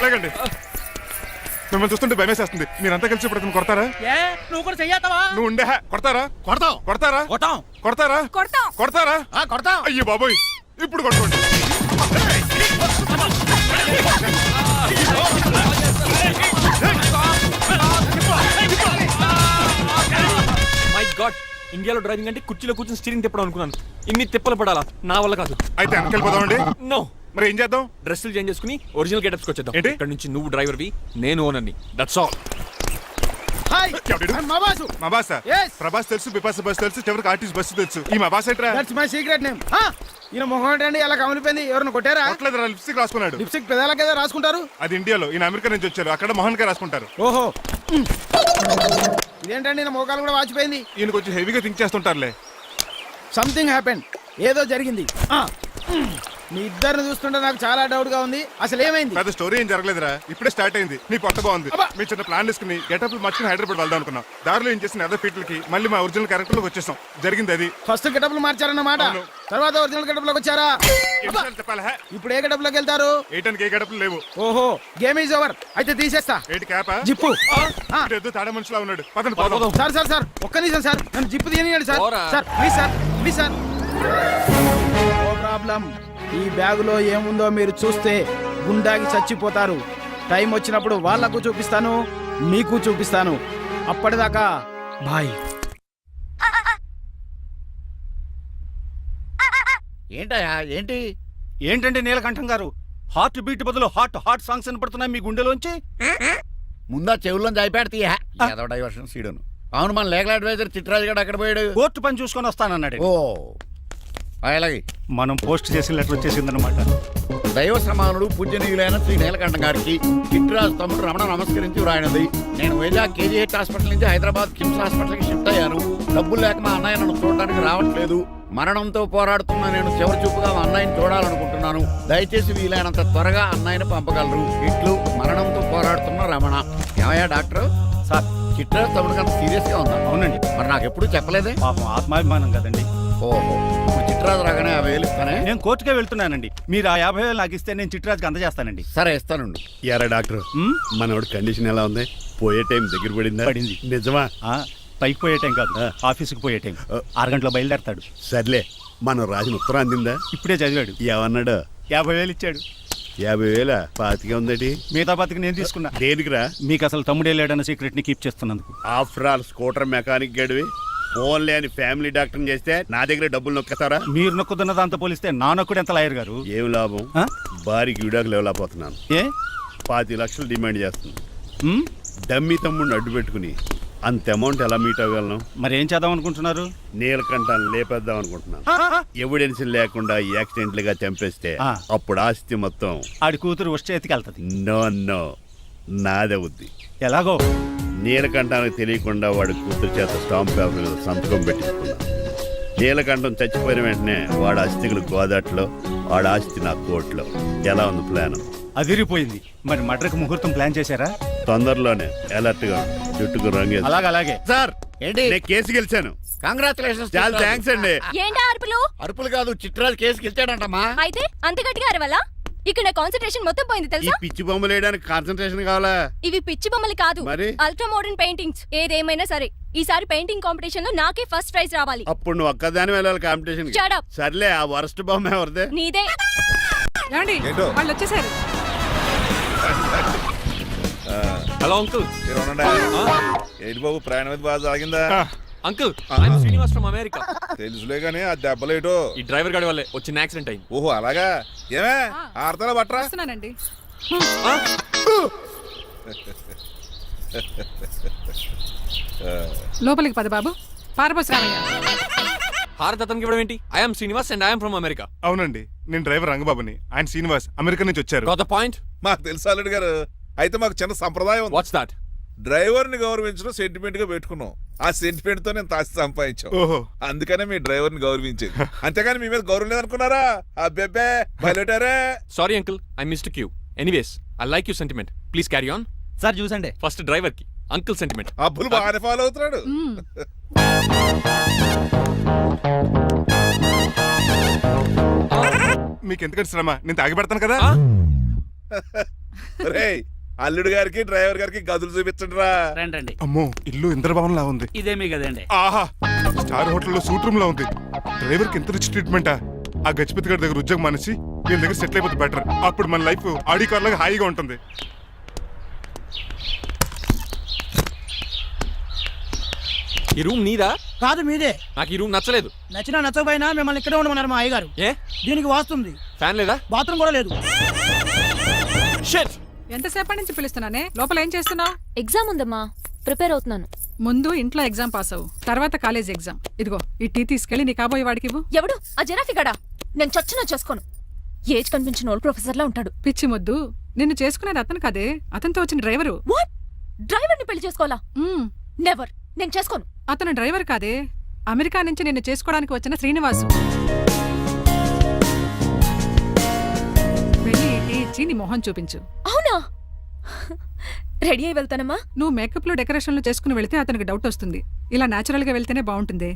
లేకండి, మిమ్మల్ని చూస్తుంటే భయమేసేస్తుంది. మీరంతా కలిసి ఇప్పుడు కొడతారా? నువ్వు కూడా చెయ్యతావా? నువ్వు ఉండే కొడతారా? కొడతాం కొడతారా? కొట్టాం కొడతారా? కొడతారా? కొడతాం. అయ్యో బాబోయ్, ఇప్పుడు కొట్టుకోండి. మై గాడ్, ఇండియాలో డ్రైవింగ్ అంటే కుర్చీలో కూర్చొని స్టీరింగ్ తిప్పడం అనుకున్నాను. ఇన్ని తిప్పలు పడాలా? నా వల్ల కాదు. అయితే వెనకెళ్ళిపోదామండి. నో. మరి ఏం చేద్దాం? డ్రెస్సులు చేంజ్ చేసుకుని ఒరిజినల్ గెటప్స్కి వచ్చేద్దాం. ఏంటి? ఇక్కడ నుంచి నువ్వు డ్రైవర్వి, నేను ఓనర్ని. That's all. హాయ్ మా బాసు. మా బాస్ Yes. ప్రభాస్ తెలుసు, బిపాస బస్ తెలుసు, చివరికి ఆర్టిస్ట్ బస్సు తెలుసు. ఈ మా బాస్ ఏంట్రా? That's my secret name. ఈయన మొహం ఏంటండి అలా కమిలిపోయింది? ఎవరిని కొట్టారా? కొట్టలేదురా, లిప్స్టిక్ రాసుకున్నాడు. లిప్స్టిక్ పెదాల కదా రాసుకుంటారు. అది ఇండియాలో, ఈయన అమెరికా నుంచి వచ్చారు. అక్కడ మోహన్ గారు రాసుకుంటారు. ఓహో, ఇదేంటండి నా మోకాలు కూడా వాచిపోయింది. ఈయన కొంచెం హెవీగా థింక్ చేస్తుంటారులే. సంథింగ్ హ్యాపెన్, ఏదో జరిగింది. మీ ఇద్దరిని చూస్తుంటే నాకు చాలా డౌట్ గా ఉంది. అసలు ఏమైంది? పెద్ద స్టోరీ ఏం జరగలేదురా, ఇప్పుడే స్టార్ట్ అయింది. నీ పొట్ట బాగుంది. మీ చిన్న ప్లాన్ వేసుకుని గెటప్లు మార్చుకుని హైదరాబాద్ వెళ్దాం అనుకున్నాం. దారిలో ఏం చేసిన అదర్ ఫీట్లకి మళ్ళీ మా ఒరిజినల్ క్యారెక్టర్ లోకి వచ్చేసాం. జరిగింది అది. ఫస్ట్ గెటప్లు మార్చారన్నమాట, తర్వాత ఒరిజినల్ గెటప్ లోకి వచ్చారా? చెప్పాలా? ఇప్పుడు ఏ గెటప్ లోకి వెళ్తారు? ఏటానికి ఏ గెటప్లు లేవు. ఓహో, గేమ్ ఈజ్ ఓవర్. అయితే తీసేస్తా. ఏంటి క్యాపా? జిప్పు. ఏదో తాడా మనుషులా ఉన్నాడు. పదండి పోదాం. సార్ సార్ సార్ ఒక్క నిమిషం సార్, నన్ను జిప్పు తీయనియండి సార్. పోరా. Sir please sir, please sir. No problem. ఈ బ్యాగులో ఏముందో మీరు చూస్తే గుండాకి చచ్చిపోతారు. టైం వచ్చినప్పుడు వాళ్లకు చూపిస్తాను, మీకు చూపిస్తాను. అప్పటిదాకా బాయ్. ఏంటయ్యా ఏంటి? ఏంటంటే నీలకంఠం గారు, హార్ట్ బీట్ బదులు హార్ట్ సాంగ్స్ వినపడుతున్నాయి మీ గుండెలోంచి. ముందా చెవుల్లో జాయిపెడతీయా ఏదో డైవర్షన్ సీడును. అవును, మన లీగల్ అడ్వైజర్ చిట్రాజు గారు అక్కడ పోయాడు. కోర్టు పని చూసుకొని వస్తానన్నాడు. ఓ అలాగే. మనం పోస్ట్ చేసిన లెటర్ వచ్చేసిందనమాట. దైవ సమానుడు పూజనీయులైన శ్రీ నీలకంఠం గారికి చిట్రాజు తమ్ముడు రమణ నమస్కరించి వ్రాయినది. నేను వైజాగ్ కేజీహెచ్ హాస్పిటల్ నుంచి హైదరాబాద్ కిమ్స్ హాస్పిటల్కి షిఫ్ట్ అయ్యాను. డబ్బులు లేక మా అన్నయ్య నన్ను చూడడానికి రావట్లేదు. మరణంతో పోరాడుతున్న నేను చివరి చూపుగా మా అన్నయ్యని చూడాలనుకుంటున్నాను. దయచేసి వీలైనంత త్వరగా అన్నయ్యని పంపగలరు. ఇట్లు మరణంతో పోరాడుతున్న రమణ. ఏమయ్యా డాక్టర్? సార్, చిట్రాజు తమ్ముడు అంత సీరియస్ గా ఉందా? అవునండి. మరి నాకు ఎప్పుడు చెప్పలేదే? పాపం ఆత్మాభిమానం కదండి. ఓహో, ఇప్పుడు చిట్రాజు రాగానే 50,000 ఇస్తానే. నేను కోర్టుకే వెళ్తున్నానండి. మీరు ఆ 50,000 నాకు ఇస్తే నేను చిట్రాజుకి అందజేస్తానండి. సరే ఇస్తానండి. ఎరా డాక్టర్, మనోడి కండిషన్ ఎలా ఉంది? పోయే టైం దగ్గర పడిందా? పడింది. నిజమా? పైకి పోయే టైం కాదు, ఆఫీస్కి పోయే టైం. 6 గంటలో బయలుదేరతాడు. సర్లే, మనం రాసిన ఉత్తరం అందిందా? ఇప్పుడే చదివాడు. ఏమన్నాడు? 50,000 ఇచ్చాడు. 50,000 పాతికే ఉందటి. మిగతా పాతికి నేను తీసుకున్నా. దేనికిరా? మీకు అసలు తమ్ముడే లేడన్న సీక్రెట్ ని కీప్ చేస్తున్నందుకు. ఆఫ్టర్ ఆల్ స్కూటర్ మెకానిక్ గడివి ఫోన్ లేని ఫ్యామిలీ డాక్టర్ చేస్తే నా దగ్గర డబ్బులు నొక్కుతారా? మీరు నొక్కుతున్న దాంతో పోలిస్తే నా నొక్కుడు ఎంత లాయర్ గారు? ఏం లాభం? భారీకి విడాకులు ఇవ్వలేకపోతున్నాను. ఏ 25 లక్షలు డిమాండ్ చేస్తుంది. డమ్మి తమ్ముడిని అడ్డు పెట్టుకుని అంత అమౌంట్ ఎలా మీట్ అవ్వగలను? మరి ఏం చేద్దాం అనుకుంటున్నారు? నీలకంఠాన్ని లేపేద్దాం అనుకుంటున్నాను. ఎవిడెన్స్ లేకుండా యాక్సిడెంట్ గా చంపేస్తే అప్పుడు ఆస్తి మొత్తం ఆడి కూతురు ఉష్ట చేతికి వెళ్తుంది. నో నాదవుద్ది. ఎలాగో నీలకంఠానికి తెలియకుండా వాడి కూతురు చేత స్టాంప్ పేపర్ మీద సంతకం పెట్టించుకున్నాను. నీలకంఠం చచ్చిపోయిన వెంటనే వాడి అస్థికులు గోదాట్లో, వాడి ఆస్తి నా కోర్టులో. ఎలా ఉంది ప్లాన్? అదిరిపోయింది. మరి మర్డర్కి ముహూర్తం ప్లాన్ చేశారా? తొందరలోనే అలర్ట్ గా జుట్టుకు రంగు. అలాగే సార్ ఏంటి, నేను కేసు గెలిచాను. కంగ్రాచులేషన్స్. చాలా థ్యాంక్స్ అండి. ఏంటా అరుపులు? అరుపులు కాదు, చిట్రాజు కేసు గెలిచాడంటమ్మా. అయితే అంత గట్టిగా అరవాలా? ఇక్కడ నా కాన్సంట్రేషన్ మొత్తం పోయింది ఈ తెలుసా? పిచ్చి బొమ్మలు వేయడానికి కాన్సన్ట్రేషన్ కావాలా? ఇవి పిచ్చి బొమ్మలు కాదు, మరి? Ultra modern paintings. ఏదేమైనా సరే ఈసారి పెయింటింగ్ కాంపిటీషన్ లో నాకే ఫస్ట్ ప్రైజ్ రావాలి. అప్పుడు నువ్వు ఒక్కదాని వెళ్ళాలి కాంపిటీషన్. Shut up. సర్లే, ఆ వరస్ట్ బొమ్మ ఎవరిదే? నీదే. ఏమండి వాళ్ళు వచ్చేసారు. Hello uncle. ఏంటి బాబు, ప్రయాణం అయితే బాగా సాగిందా? Uncle, I'm Srinivas from America. తెలుసులే గానీ ఆ దెబ్బలేటో. ఈ డ్రైవర్ గాడి వల్లే వచ్చిన యాక్సిడెంట్ అయింది. ఓహో అలాగా. ఏమే ఆడతారా బట్రా? వస్తున్నానండి. లోపలికి పద బాబు. పారబోస్ రామయ్య. హారత్ అతనికి ఇవ్వడం ఏంటి? I'm Srinivas and I'm from America. అవునండి, నేను డ్రైవర్ రంగబాబుని. ఆయన శ్రీనివాస్ అమెరికా నుంచి వచ్చారు. Got the point? మాకు తెలుసు అల్లుడు గారు. అయితే మాకు చిన్న సంప్రదాయం ఉంది. What's that? డ్రైవర్ ని గౌరవించడం సెంటిమెంట్ గా పెట్టుకున్నాం. ఆ సెంటిమెంట్ తో నేను తాసి సంపాదించాం. ఓహో, అందుకనే మీ డ్రైవర్ ని గౌరవించేది. అంతేగాని మీ మీద గౌరవం లేదనుకున్నారా? అబ్బెబ్బే బయలుటారే. Sorry uncle, I missed you. Anyways, I like you sentiment. Please carry on. Sir చూసండి. ఫస్ట్ డ్రైవర్ కి అంకుల్ సెంటిమెంట్. అబ్బులు బాగానే ఫాలో అవుతున్నాడు. మీకు ఎందుకంటే శ్రమ, నేను తాగి పెడతాను కదా. రేయ్, అల్లుడు గారికి డ్రైవర్ గారికి గదులు చూపించండి రా. రండి. అమ్మో, ఇల్లు ఇంద్రభవన్ లా ఉంది. ఇదేమీ కదండి. ఆహా, స్టార్ హోటల్లో సూట్ రూమ్ లా ఉంది. డ్రైవర్ కి ఎంత రిచ్ ట్రీట్మెంటా. ఆ గజపతి గారి దగ్గర ఉద్యోగం మానేసి వీళ్ళ దగ్గర సెటిల్ అయిపోతే బెటర్. అప్పుడు మన లైఫ్ ఆడి కార్ లాగా హాయిగా ఉంటుంది. ఈ రూమ్ నీదా? కాదు మీదే. నాకు ఈ రూమ్ నచ్చలేదు. నచ్చినా నచ్చకపోయినా మిమ్మల్ని ఇక్కడే ఉండమన్నారు మా అయ్యగారు. ఏ? దీనికి వాస్తుంది. ఫ్యాన్ లేదా? బాత్రూమ్ కూడా లేదు. షిట్. ఎంతసేపటి నుంచి పిలుస్తున్నానే? లోపల ఏం చేస్తున్నావు? ఎగ్జామ్ ఉందమ్మా, ప్రిపేర్ అవుతున్నాను. ముందు ఇంట్లో ఎగ్జామ్ పాస్ అవ్వు, తర్వాత కాలేజ్ ఎగ్జామ్. ఇదిగో ఈ టీ తీసుకెళ్లి నీ కాబోయే వాడికి ఇవ్వు. ఎవడు ఆ జరాఫీ గడా? నేను చచ్చినా చేసుకోను. ఏజ్ కనిపించిన ఓల్డ్ ప్రొఫెసర్ లా ఉంటాడు. పిచ్చి మొద్దు, నిన్ను చేసుకునేది అతను కదే, అతనితో వచ్చిన డ్రైవరు. వాట్? డ్రైవర్ ని పెళ్లి చేసుకోవాలా? నెవర్, నేను చేసుకోను. అతను డ్రైవర్ కాదే, అమెరికా నుంచి నిన్ను చేసుకోవడానికి వచ్చిన శ్రీనివాసు. వెళ్ళి టీ ఇచ్చి నీ మొహం చూపించు. అవునా? రెడీ అయి వెళ్తానమ్మా. నువ్వు మేకప్ లో డెకరేషన్లు చేసుకుని వెళితే అతనికి డౌట్ వస్తుంది. ఇలా నేచురల్ గా వెళ్తేనే బాగుంటుంది.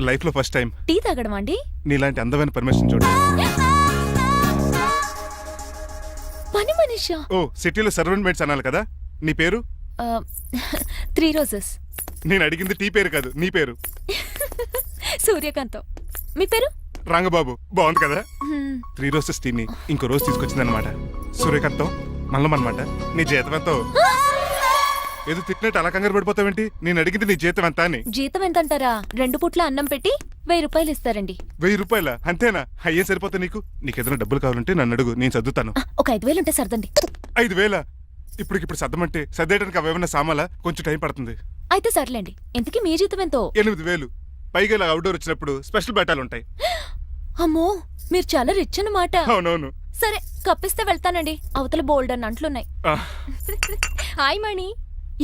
లైఫ్ లో ఫస్ట్ టైం టీ తాగడం అండి. నీలాంటి అందమైన పర్మిషన్ చూడు. పని మనిషా? ఓ, సిటీలో సర్వెంట్ మేట్స్ అనాలి కదా. నీ పేరు? 3 రోజెస్. నేను అడిగింది టీ పేరు కాదు, నీ పేరు. సూర్యకాంతం. మీ పేరు? రంగబాబు. బాగుంది కదా. 3 రోజెస్ టీని ఇంకో రోజు తీసుకొచ్చిందనమాట. సూర్యకాంతం మల్లం అనమాట. నీ జీతం ఎంతో? ఏదో తిట్టినట్టు అలా కంగారు పడిపోతావేంటి? నేను అడిగింది నీ జీతం ఎంత అని. జీతం ఎంత అంటారా? 2 పూట్ల అన్నం పెట్టి 1000 రూపాయలు ఇస్తారండి. 1000 రూపాయల? అంతేనా? అయ్యే సరిపోతా నీకు. నీకేదైనా డబ్బులు కావాలంటే నన్ను అడుగు, నేను చదువుతాను. ఒక 5000 ఉంటే సర్దండి. 5000? ఇప్పుడు సర్దమంటే సర్దేయడానికి అవేమన్నా సామాలా? కొంచెం టైం పడుతుంది. అయితే సర్లేండి. ఇంతకీ మీ జీతం ఎంతో? 8000. పైగా ఇలా అవుట్డోర్ వచ్చినప్పుడు స్పెషల్ బట్టాలు ఉంటాయి. అమ్మో, మీరు చాలా రిచ్ అన్నమాట. అవునవును. సరే, కప్పిస్తే వెళ్తానండి. అవతల బోల్డ్ అన్న అంట్లున్నాయి. హాయ్ మణి.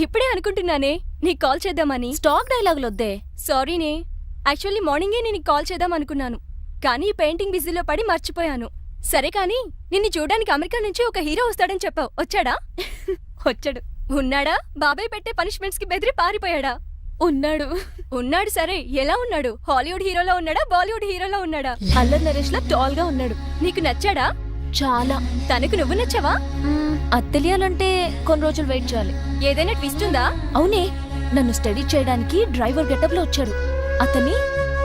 ఇప్పుడే అనుకుంటున్నానే నీకు కాల్ చేద్దామని. స్టాక్ డైలాగులు వద్దే. సారీనే, యాక్చువల్లీ మార్నింగే నేను కాల్ చేద్దాం అనుకున్నాను, కానీ పెయింటింగ్ బిజీలో పడి మర్చిపోయాను. సరే కానీ నిన్ను చూడడానికి అమెరికా నుంచి ఒక హీరో వస్తాడని చెప్పావు. వచ్చాడా? వచ్చాడు. ఉన్నాడా? బాబాయ్ పెట్టే పనిష్మెంట్స్ కి బెదిరి పారిపోయాడా? ఉన్నాడు ఉన్నాడు సరే, ఎలా ఉన్నాడు? హాలీవుడ్ హీరోలో ఉన్నాడా, బాలీవుడ్ హీరోలో ఉన్నాడా? అల్లరి నరేష్ లా టాల్ గా ఉన్నాడు. నీకు నచ్చాడా? చాలా. తనకు నువ్వు నచ్చావా? అది తెలియాలంటే కొన్ని రోజులు వెయిట్ చేయాలి. ఏదైనా ట్విస్ట్ ఉందా? అవునే, నన్ను స్టడీ చేయడానికి డ్రైవర్ గెటప్ లో వచ్చాడు.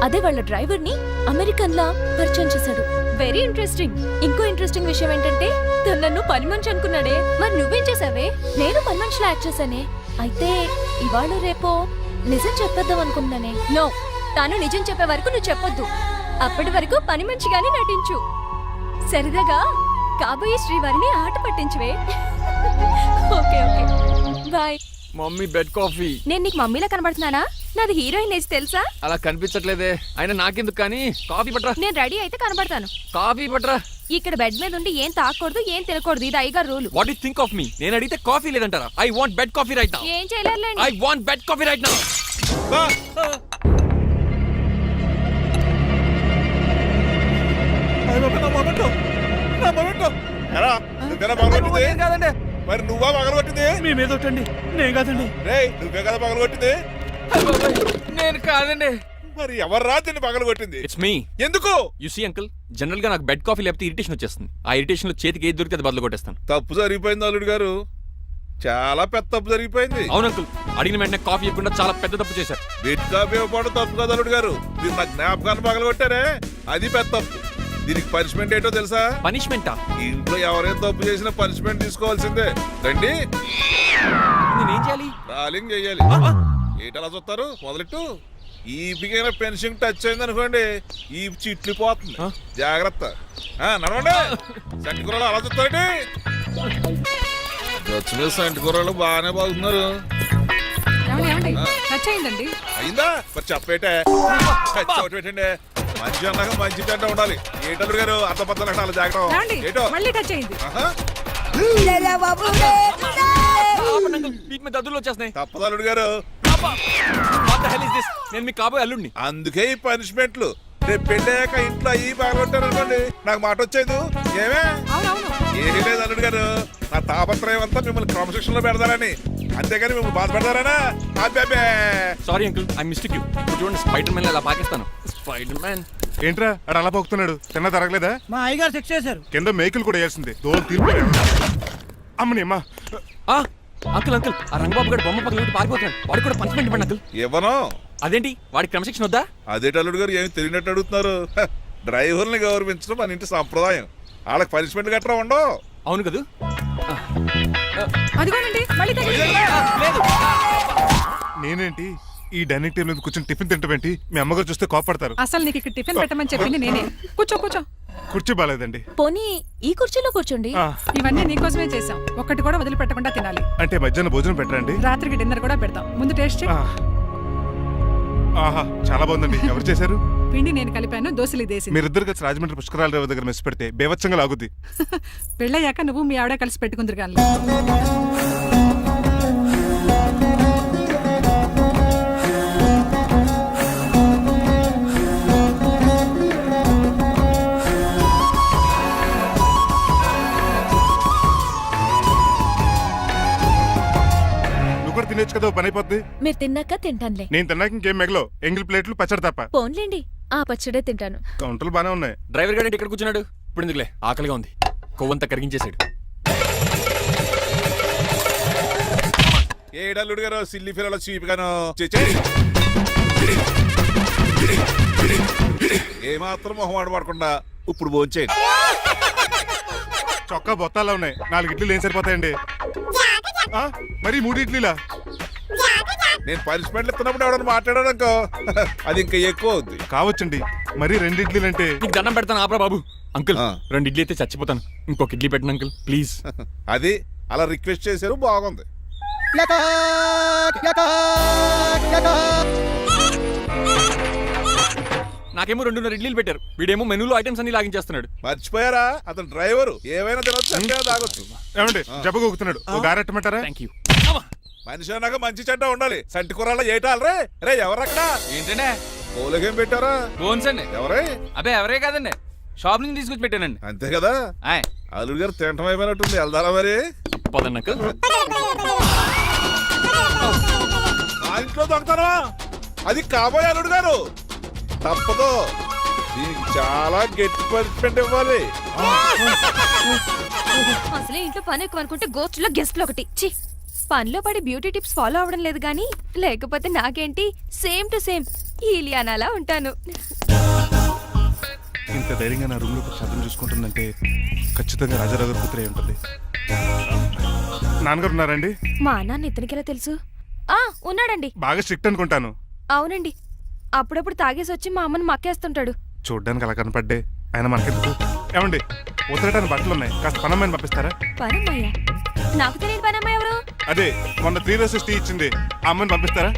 అదే వాళ్ళ డ్రైవర్ ని అమెరికన్ లా పరిచయం చేశాడు. Very interesting. ఇంకో ఇంట్రెస్టింగ్ విషయం ఏంటంటే తను నన్ను పని మనిషి అనుకున్నాడే. మరి నువ్వేం చేసావే? నేను పని మనిషిలా యాక్ట్ చేశానే. అయితే ఇవాళ రేపో నిజం చెప్పేద్దాం అనుకున్నానే. నో, తాను నిజం చెప్పే వరకు నువ్వు చెప్పొద్దు. అప్పటి వరకు పని మనిషిగానే నటించు. సరదాగా కాబోయే శ్రీవారిని ఆట పట్టించువే. Okay okay, bye. Mummy bed coffee. నేను నీకు మమ్మీలా కనబడుతున్నానా? నాది హీరోయిన్ ఏజ్ తెలుసా? అలా కనిపించట్లేదే. అయినా నాకెందుకు కానీ. కాఫీ పట్రా. నేను రెడీ అయితే కనబడతాను. కాఫీ పట్రా. ఇక్కడ బెడ్ మీద ఉండి ఏం తాకూడదు, ఏం తినకూడదు. ఇది అయ్యగారు rule. What you think of me? నేను అడిగితే కాఫీ లేదంటారా? I want bed coffee right now. ఏం చేయలేరులేండి. I want bed coffee right now. కాదండి, మరి నువ్వా పగలగొట్టింది? మీ మీద ఒకటండి. నేను కాదండి. రేయ్, నువ్వే కదా పగలగొట్టింది? నేను కాదండి. మరి ఎవర్రా దీన్ని పగలగొట్టింది? It's me. ఎందుకు? యు సీ అంకుల్, జనరల్ గా నాకు బెడ్ కాఫీ లేకపోతే ఇరిటేషన్ వచ్చేస్తుంది. ఆ ఇరిటేషన్ లో చేతికి ఏది దొరికితే అది బదులు కొట్టేస్తాను. తప్పు జరిగిపోయింది అల్లుడు గారు, చాలా పెద్ద తప్పు జరిగిపోయింది. అవును అంకుల్, అడిగిన వెంటనే కాఫీ ఇవ్వకుండా చాలా పెద్ద తప్పు చేశారు. బెడ్ కాఫీ ఇవ్వడం తప్పు కదా అల్లుడు గారు, మీరు నా జ్ఞాపకాన్ని పగలగొట్టారే, అది పెద్ద తప్పు. దీనికి పనిష్మెంట్ ఏంటో తెలుసా? పనిష్మెంటా? ఇంట్లో ఎవరైనా తప్పు చేసినా పనిష్మెంట్ తీసుకోవాల్సిందే. రండి, నేనేం చేయాలి? రాలింగ్ చెయ్యాలి. ఏంటలా చూస్తారు? మొదలెట్టు. ఈ బిగిన పెన్షన్ టచ్ అయింది అనుకోండి, ఈ చిట్లు పోతుంది. జాగ్రత్త. నడవండి. సంటి కూరలు అలా చూస్తారండి. గచ్చు మీద సంటి కూరలు బాగానే బాగుతున్నారు. ఏమండి టచ్ అయిందండి. అయిందా? మరి చెప్పేటే టచ్ అవుట్ పెట్టండి. మంచి అన్నాక మంచి తింటా ఉండాలి. ఏటల్లుడు గారు అర్థపత్రాలు అలా జాగ్రత్త. ఏమండి ఏటో మళ్ళీ టచ్ అయింది. మీకు మీద దద్దులు వచ్చేస్తున్నాయి. తప్పదు అల్లుడు గారు. What the hell is this? నేను మీకు కాబోయే అల్లుడిని. అందుకే ఈ పనిష్మెంట్లు. రేపు పెళ్ళాక ఇంట్లో అయ్యి బాగుంటారు అనుకోండి, నాకు మాట వచ్చేది ఏమే? అవునవును. ఏమీ లేదు అల్లుడు గారు, నా తాపత్రయం అంతా మిమ్మల్ని క్రమశిక్షణ లో పెడతారని, అంతేగాని మిమ్మల్ని బాధపడతారనా? అబ్బే. Sorry uncle, I mistake you. ఇప్పుడు చూడండి, స్పైడర్ మ్యాన్ అలా పాకిస్తాను. స్పైడర్ మ్యాన్ ఏంట్రా అడు అలా పోతున్నాడు? తిన్న తరగలేదా? మా అయ్యగారు సెక్స్ చేశారు. కింద మేకులు కూడా వేయాల్సిందే. దోలు తీర్పు. అమ్మని అమ్మా. అంకుల్ అంకుల్, ఆ రంగబాబు గారు బొమ్మ పక్కన పారిపోతున్నాడు. వాడికి కూడా పనిష్మెంట్ ఇవ్వండి అంకుల్. ఇవ్వను. అదేంటి, వాడికి క్రమశిక్షణ వద్దా? అదేటి అల్లుడు గారు, ఏమి తెలియనట్టు అడుగుతున్నారు? డ్రైవర్ని గౌరవించడం మన ఇంటి సంప్రదాయం. వాళ్ళకి పనిష్మెంట్ గట్రా ఉండవు. అవును కదా. అదిగోనండి మళ్ళీ తగిలింది. లేదు. నేనేంటి ఈ డైనింగ్ టేబుల్ మీద కూర్చొని టిఫిన్ తింటామేంటి? మీ అమ్మగారు చూస్తే కోపడతారు. అసలు నీకు ఇక్కడ టిఫిన్ పెట్టమని చెప్పింది నేనే. కూర్చో కూర్చో. కుర్చీ బాగాలేదండి. పోనీ ఈ కుర్చీలో కూర్చోండి. ఇవన్నీ నీకోసమే చేసాం. ఒక్కటి కూడా వదిలిపెట్టకుండా తినాలి. అంటే మధ్యాహ్నం భోజనం పెట్టండి. రాత్రికి డిన్నర్ కూడా పెడతాం. ముందు టేస్ట్ చెయ్యి. ఆహా, చాలా బాగుందండి. ఎవరు చేశారు? పిండి నేను కలిపాను, దోశలు దేశీ. మీరిద్దరు కలిసి రాజమండ్రి పుష్కరాల రేవు దగ్గర మెస్ పెడితే బేవచ్చంగా లాగుద్ది. పెళ్ళయ్యాక నువ్వు మీ ఆవిడ కలిసి పెట్టుకుందరు కానీ. తినేచ్చు కదా, పని అయిపోద్ది. మీరు తిన్నాక తింటానులే. నేను తిన్నాక ఇంకేం మిగలో ఎంగిల్ ప్లేట్లు పచ్చడి తప్ప. పోన్లేండి, ఆ పచ్చడే తింటాను. కౌంటర్లు బానే ఉన్నాయి. డ్రైవర్ గారు ఇక్కడ కూర్చున్నాడు. ఇప్పుడు ఎందుకులే, ఆకలిగా ఉంది. కొవ్వంతా కరిగించేశాడు. ఏడల్లుడు గారు సిల్లి ఫిరలో చీపిగాను ఏమాత్రం మొహమాట పడకుండా ఇప్పుడు భోంచేయండి. చొక్కా బొత్తాల్లో ఉన్నాయి. 4 ఇడ్లీలు ఏం సరిపోతాయండి? మరి 3 ఇడ్లీలా? నేను పనిష్మెంట్లు ఇస్తున్నప్పుడు ఎవడన్నా మాట్లాడానుకో అది ఇంకా ఎక్కువ అవుద్ది. కావచ్చండి, మరి 2 ఇడ్లీలు అంటే. నీకు దండం పెడతాను, ఆపరా బాబు. అంకుల్ 2 ఇడ్లీ అయితే చచ్చిపోతాను. ఇంకొక ఇడ్లీ పెట్టండి అంకుల్ ప్లీజ్. అది అలా రిక్వెస్ట్ చేశారు, బాగుంది. నాకేమో 2.5 ఇడ్లీలు పెట్టారు. వీడేమో మెనూలో ఐటమ్స్ అన్ని లాగించేస్తున్నాడు. మర్చిపోయారా, అతను డ్రైవర్. ఏమైనా తినొచ్చు, అంటే తాగొచ్చు. ఏమండి జబ్బగొక్కుతున్నాడు, ఓ గారెట్టమంటారా? Thank you. మనిషి అన్నాక మంచి చెడ్డ ఉండాలి. సంటి కూరల్లో ఏటాలరే. రే ఎవరక్కడ? ఏంటంటే పోలేకేం పెట్టారా? ఫోన్స్ అండి. ఎవరే? అబ్బే ఎవరే కాదండి, షాప్ నుంచి తీసుకొచ్చి పెట్టానండి. అంతే కదా. అల్లుడు గారు తింటం అయిపోయినట్టుంది. వెళ్దారా మరి? పదండి అంకుల్. మా ఇంట్లో దొంగతనమా? అది కాబోయే అల్లుడు గారు. తప్పదు, దీనికి చాలా గట్టి పనిష్మెంట్ ఇవ్వాలి. అసలే ఇంట్లో పని ఎక్కువ అనుకుంటే గోస్ట్లో గెస్ట్లు ఒకటి చి పనిలో పడి బ్యూటీ టిప్స్ ఫాలో అవ్వడం లేదు గానీ లేకపోతే నాకేంటి సేమ్ టు సేమ్ ఈలియానాలా ఉంటాను. ఇంత ధైర్యంగా నా రూమ్ లో శబ్దం చూసుకుంటుందంటే ఖచ్చితంగా రాజారావు గారు కూతురే ఉంటుంది. నాన్నగారు ఉన్నారండి? మా నాన్న ఇతనికి ఎలా తెలుసు? ఉన్నాడండి. బాగా స్ట్రిక్ట్ అనుకుంటాను. అవునండి, అప్పుడప్పుడు తాగేసి వచ్చి మా అమ్మని మక్కేస్తుంటాడు. చూడ్డానికి అలా కనపడ్డే ఆయన మనకెందుకు? ఏమండి, ఉతరడానికి బట్టలు ఉన్నాయి, కాస్త పనమ్మని పంపిస్తారా? పనమ్మయ్య? నాకు తెలియని పనమ్మ ఎవరు? అదే మొన్న 3 రోజెస్ టీ ఇచ్చింది, ఆ అమ్మని పంపిస్తారా?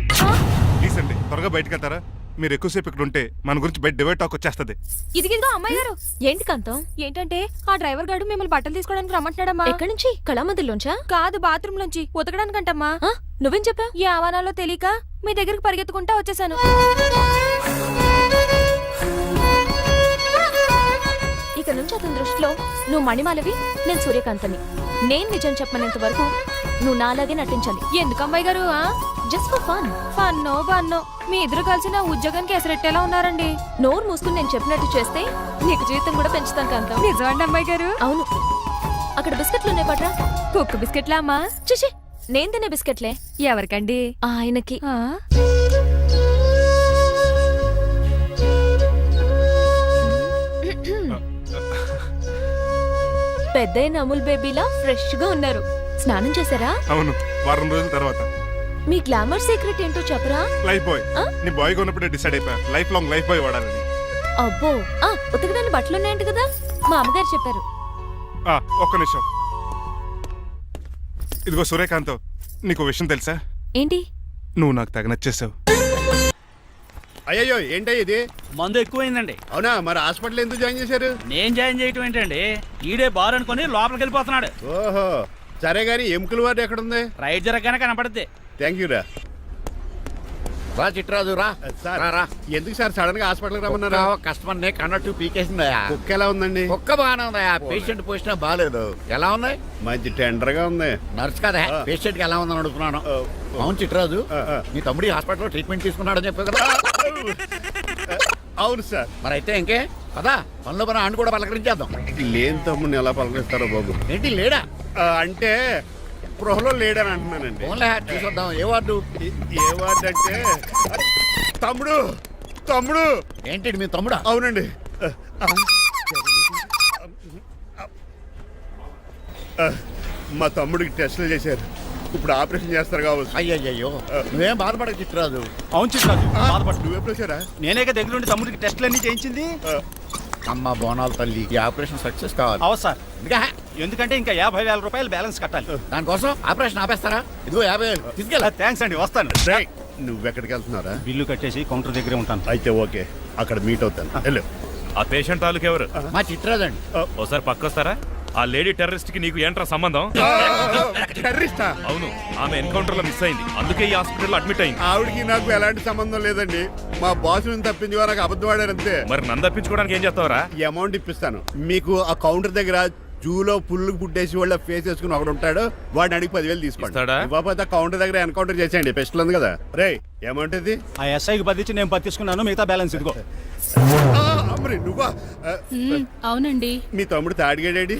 ప్లీజ్ అండి, త్వరగా బయటకు వెళ్తారా? మీరు ఎక్కువసేపు ఇక్కడ ఉంటే మన గురించి బయట డివైడ్ టాక్ వచ్చేస్తుంది. ఇదిగిదిగో అమ్మాయి గారు. ఏంటి కాంతం? ఏంటంటే ఆ డ్రైవర్ గారు మిమ్మల్ని బట్టలు తీసుకోవడానికి రమ్మంటున్నాడమ్మా. ఎక్కడి నుంచి? కళామందిలోంచా? కాదు, బాత్రూమ్ లోంచి ఉతకడానికంటమ్మా. నువ్వేం చెప్పా? ఈ ఆవానాలో తెలియక మీ దగ్గరికి పరిగెత్తుకుంటా వచ్చేసాను. ఇక నుంచి అతని దృష్టిలో నువ్వు మణిమాలవి, నేను సూర్యకాంతని. నేను నిజం చెప్పనంత వరకు నువ్వు నాలాగే నటించాలి. ఎందుకు అమ్మాయి గారు? Just for fun. ఫన్నో బన్నో మీ ఇద్దరు కలిసి నా ఉద్యోగానికి ఎసరెట్టేలా ఉన్నారండి. నోరు మూసుకుని నేను చెప్పినట్టు చేస్తే నీకు జీతం కూడా పెంచుతాను కాంతం. నిజమండి అమ్మాయి గారు? అవును. అక్కడ బిస్కెట్లు ఉన్నాయి పట్రా. కుక్క బిస్కెట్లా అమ్మా? చూసి నేను తినే బిస్కెట్లే. ఎవరికండి? ఆయనకి. పెద్దయిన అమూల్ బేబీలా ఫ్రెష్ గా ఉన్నారు. స్నానం చేశారా? అవును, వారం రోజుల తర్వాత. మీ గ్లామర్ సీక్రెట్ ఏంటో చెప్పరా? Lifebuoy. నీ బాయ్ కొన్నప్పుడే డిసైడ్ అయిపోయా లైఫ్ లాంగ్ లైఫ్ బాయ్ వాడాలని. అబ్బో, ఉతకడానికి బట్టలు ఉన్నాయంట కదా, మా అమ్మగారు చెప్పారు. ఒక్క నిమిషం. ఇదిగో సూర్యకాంత్, నీకు విషయం తెలుసా? ఏంటి? నువ్వు నాకు తెగ నచ్చేసావు. అయ్యో ఏంటో ఇది? మందు ఎక్కువైందండి. అవునా? మరి హాస్పిటల్ ఎందుకు జాయిన్ చేశారు? నేను జాయిన్ చేయటం ఏంటండి, ఈడే బార్ అనుకుని లోపలికి వెళ్ళిపోతున్నాడు. ఓహో, సరే గాని ఎముకల వాడు ఎక్కడుంది? రైట్ జరగగానే కనపడుద్ది. థ్యాంక్ యూ రా. రా చిట్రాజు రా. రా. ఎందుకు సార్ సడన్ గా హాస్పిటల్ రమ్మన్నారా? కస్టమర్ నే కన్నట్టు పీకేసిందయా. కుక్క ఎలా ఉందండి? కుక్క బాగానే ఉందయా, పేషెంట్ పొజిషన్ బాగాలేదు. ఎలా ఉంది? మంచి టెండర్ గా ఉంది. నర్స్ కదా, పేషెంట్ కి ఎలా ఉందని అడుగుతున్నాను. అవును చిట్రాజు, మీ తమ్ముడి హాస్పిటల్లో ట్రీట్మెంట్ తీసుకున్నాడని చెప్పారు కదా? అవును సార్. మరి అయితే ఇంకే కదా, పనిలో పని ఆండు కూడా పలకరించేద్దాం. లేని తమ్ముడిని ఎలా పలకరిస్తారో బాబు. ఏంటి లేడా? అంటే గృహలో లేడని అంటున్నానండి. చూసొద్దాం. ఏ వార్డు? ఏ వార్డు అంటే తమ్ముడు. తమ్ముడు ఏంటి? మీ తమ్ముడా? అవునండి. మా తమ్ముడికి టెస్టులు చేశారు, ఇప్పుడు ఆపరేషన్ చేస్తారు కావచ్చు. అయ్యయ్యో, నువ్వేం బాధపడక చిట్రాజు. అవును చిట్రాజు, బాధపడు. నువ్వు ఎప్పుడు వచ్చారా? నేనే దగ్గరుండి తమ్ముడికి టెస్టులు అన్ని చేయించింది. అమ్మ బోనాల తల్లి, ఈ ఆపరేషన్ సక్సెస్ కావాలి. అవు సార్, ఎందుకంటే ఇంకా 50,000 రూపాయలు బ్యాలెన్స్ కట్టాలి. దానికోసం ఆపరేషన్ ఆపేస్తారా? ఇదిగో 50,000 తీసుకెళ్ళా. థ్యాంక్స్ అండి, వస్తాను. నువ్వెక్కడికి వెళ్తున్నారా? బిల్లు కట్టేసి కౌంటర్ దగ్గరే ఉంటాను. అయితే ఓకే, అక్కడ మీట్ అవుతాను. వెళ్ళు. ఆ పేషెంట్ తాలూకు ఎవరు? మా చిట్రాజు అండి. ఓసారి పక్కొస్తారా? ఆ లేడీ టెర్రరిస్ట్ కి నీకు ఏంట్రా సంబంధం? టెర్రరిస్టా? అవును, ఆమె ఎన్కౌంటర్ లో మిస్ అయింది, అందుకే ఈ హాస్పిటల్ అడ్మిట్ అయింది. ఆవిడికి నాకు ఎలాంటి సంబంధం లేదండి. మా బాస్ నుంచి తప్పించి నాకు అబద్ధం ఆడారంతే. మరి నన్ను తప్పించుకోవడానికి ఏం చేస్తావరా? ఈ అమౌంట్ ఇప్పిస్తాను మీకు. ఆ కౌంటర్ దగ్గర జూలో పుల్లు పుట్టేసి వాళ్ళ ఫేస్ వేసుకుని ఒకడు ఉంటాడు, వాడిని అడిగి 10,000 తీసుకోండి. ఇవ్వకపోతే కౌంటర్ దగ్గర ఎన్కౌంటర్ చేసేయండి. పెస్టల్ ఉంది కదా. రే అమౌంట్ ఇది? ఆ ఎస్ఐకి బదిలించి నేను తీసుకున్నాను, మిగతా బ్యాలెన్స్ ఇదిగో. నువ్వా? అవునండి. మీ తమ్ముడు తాడిగాడేడి?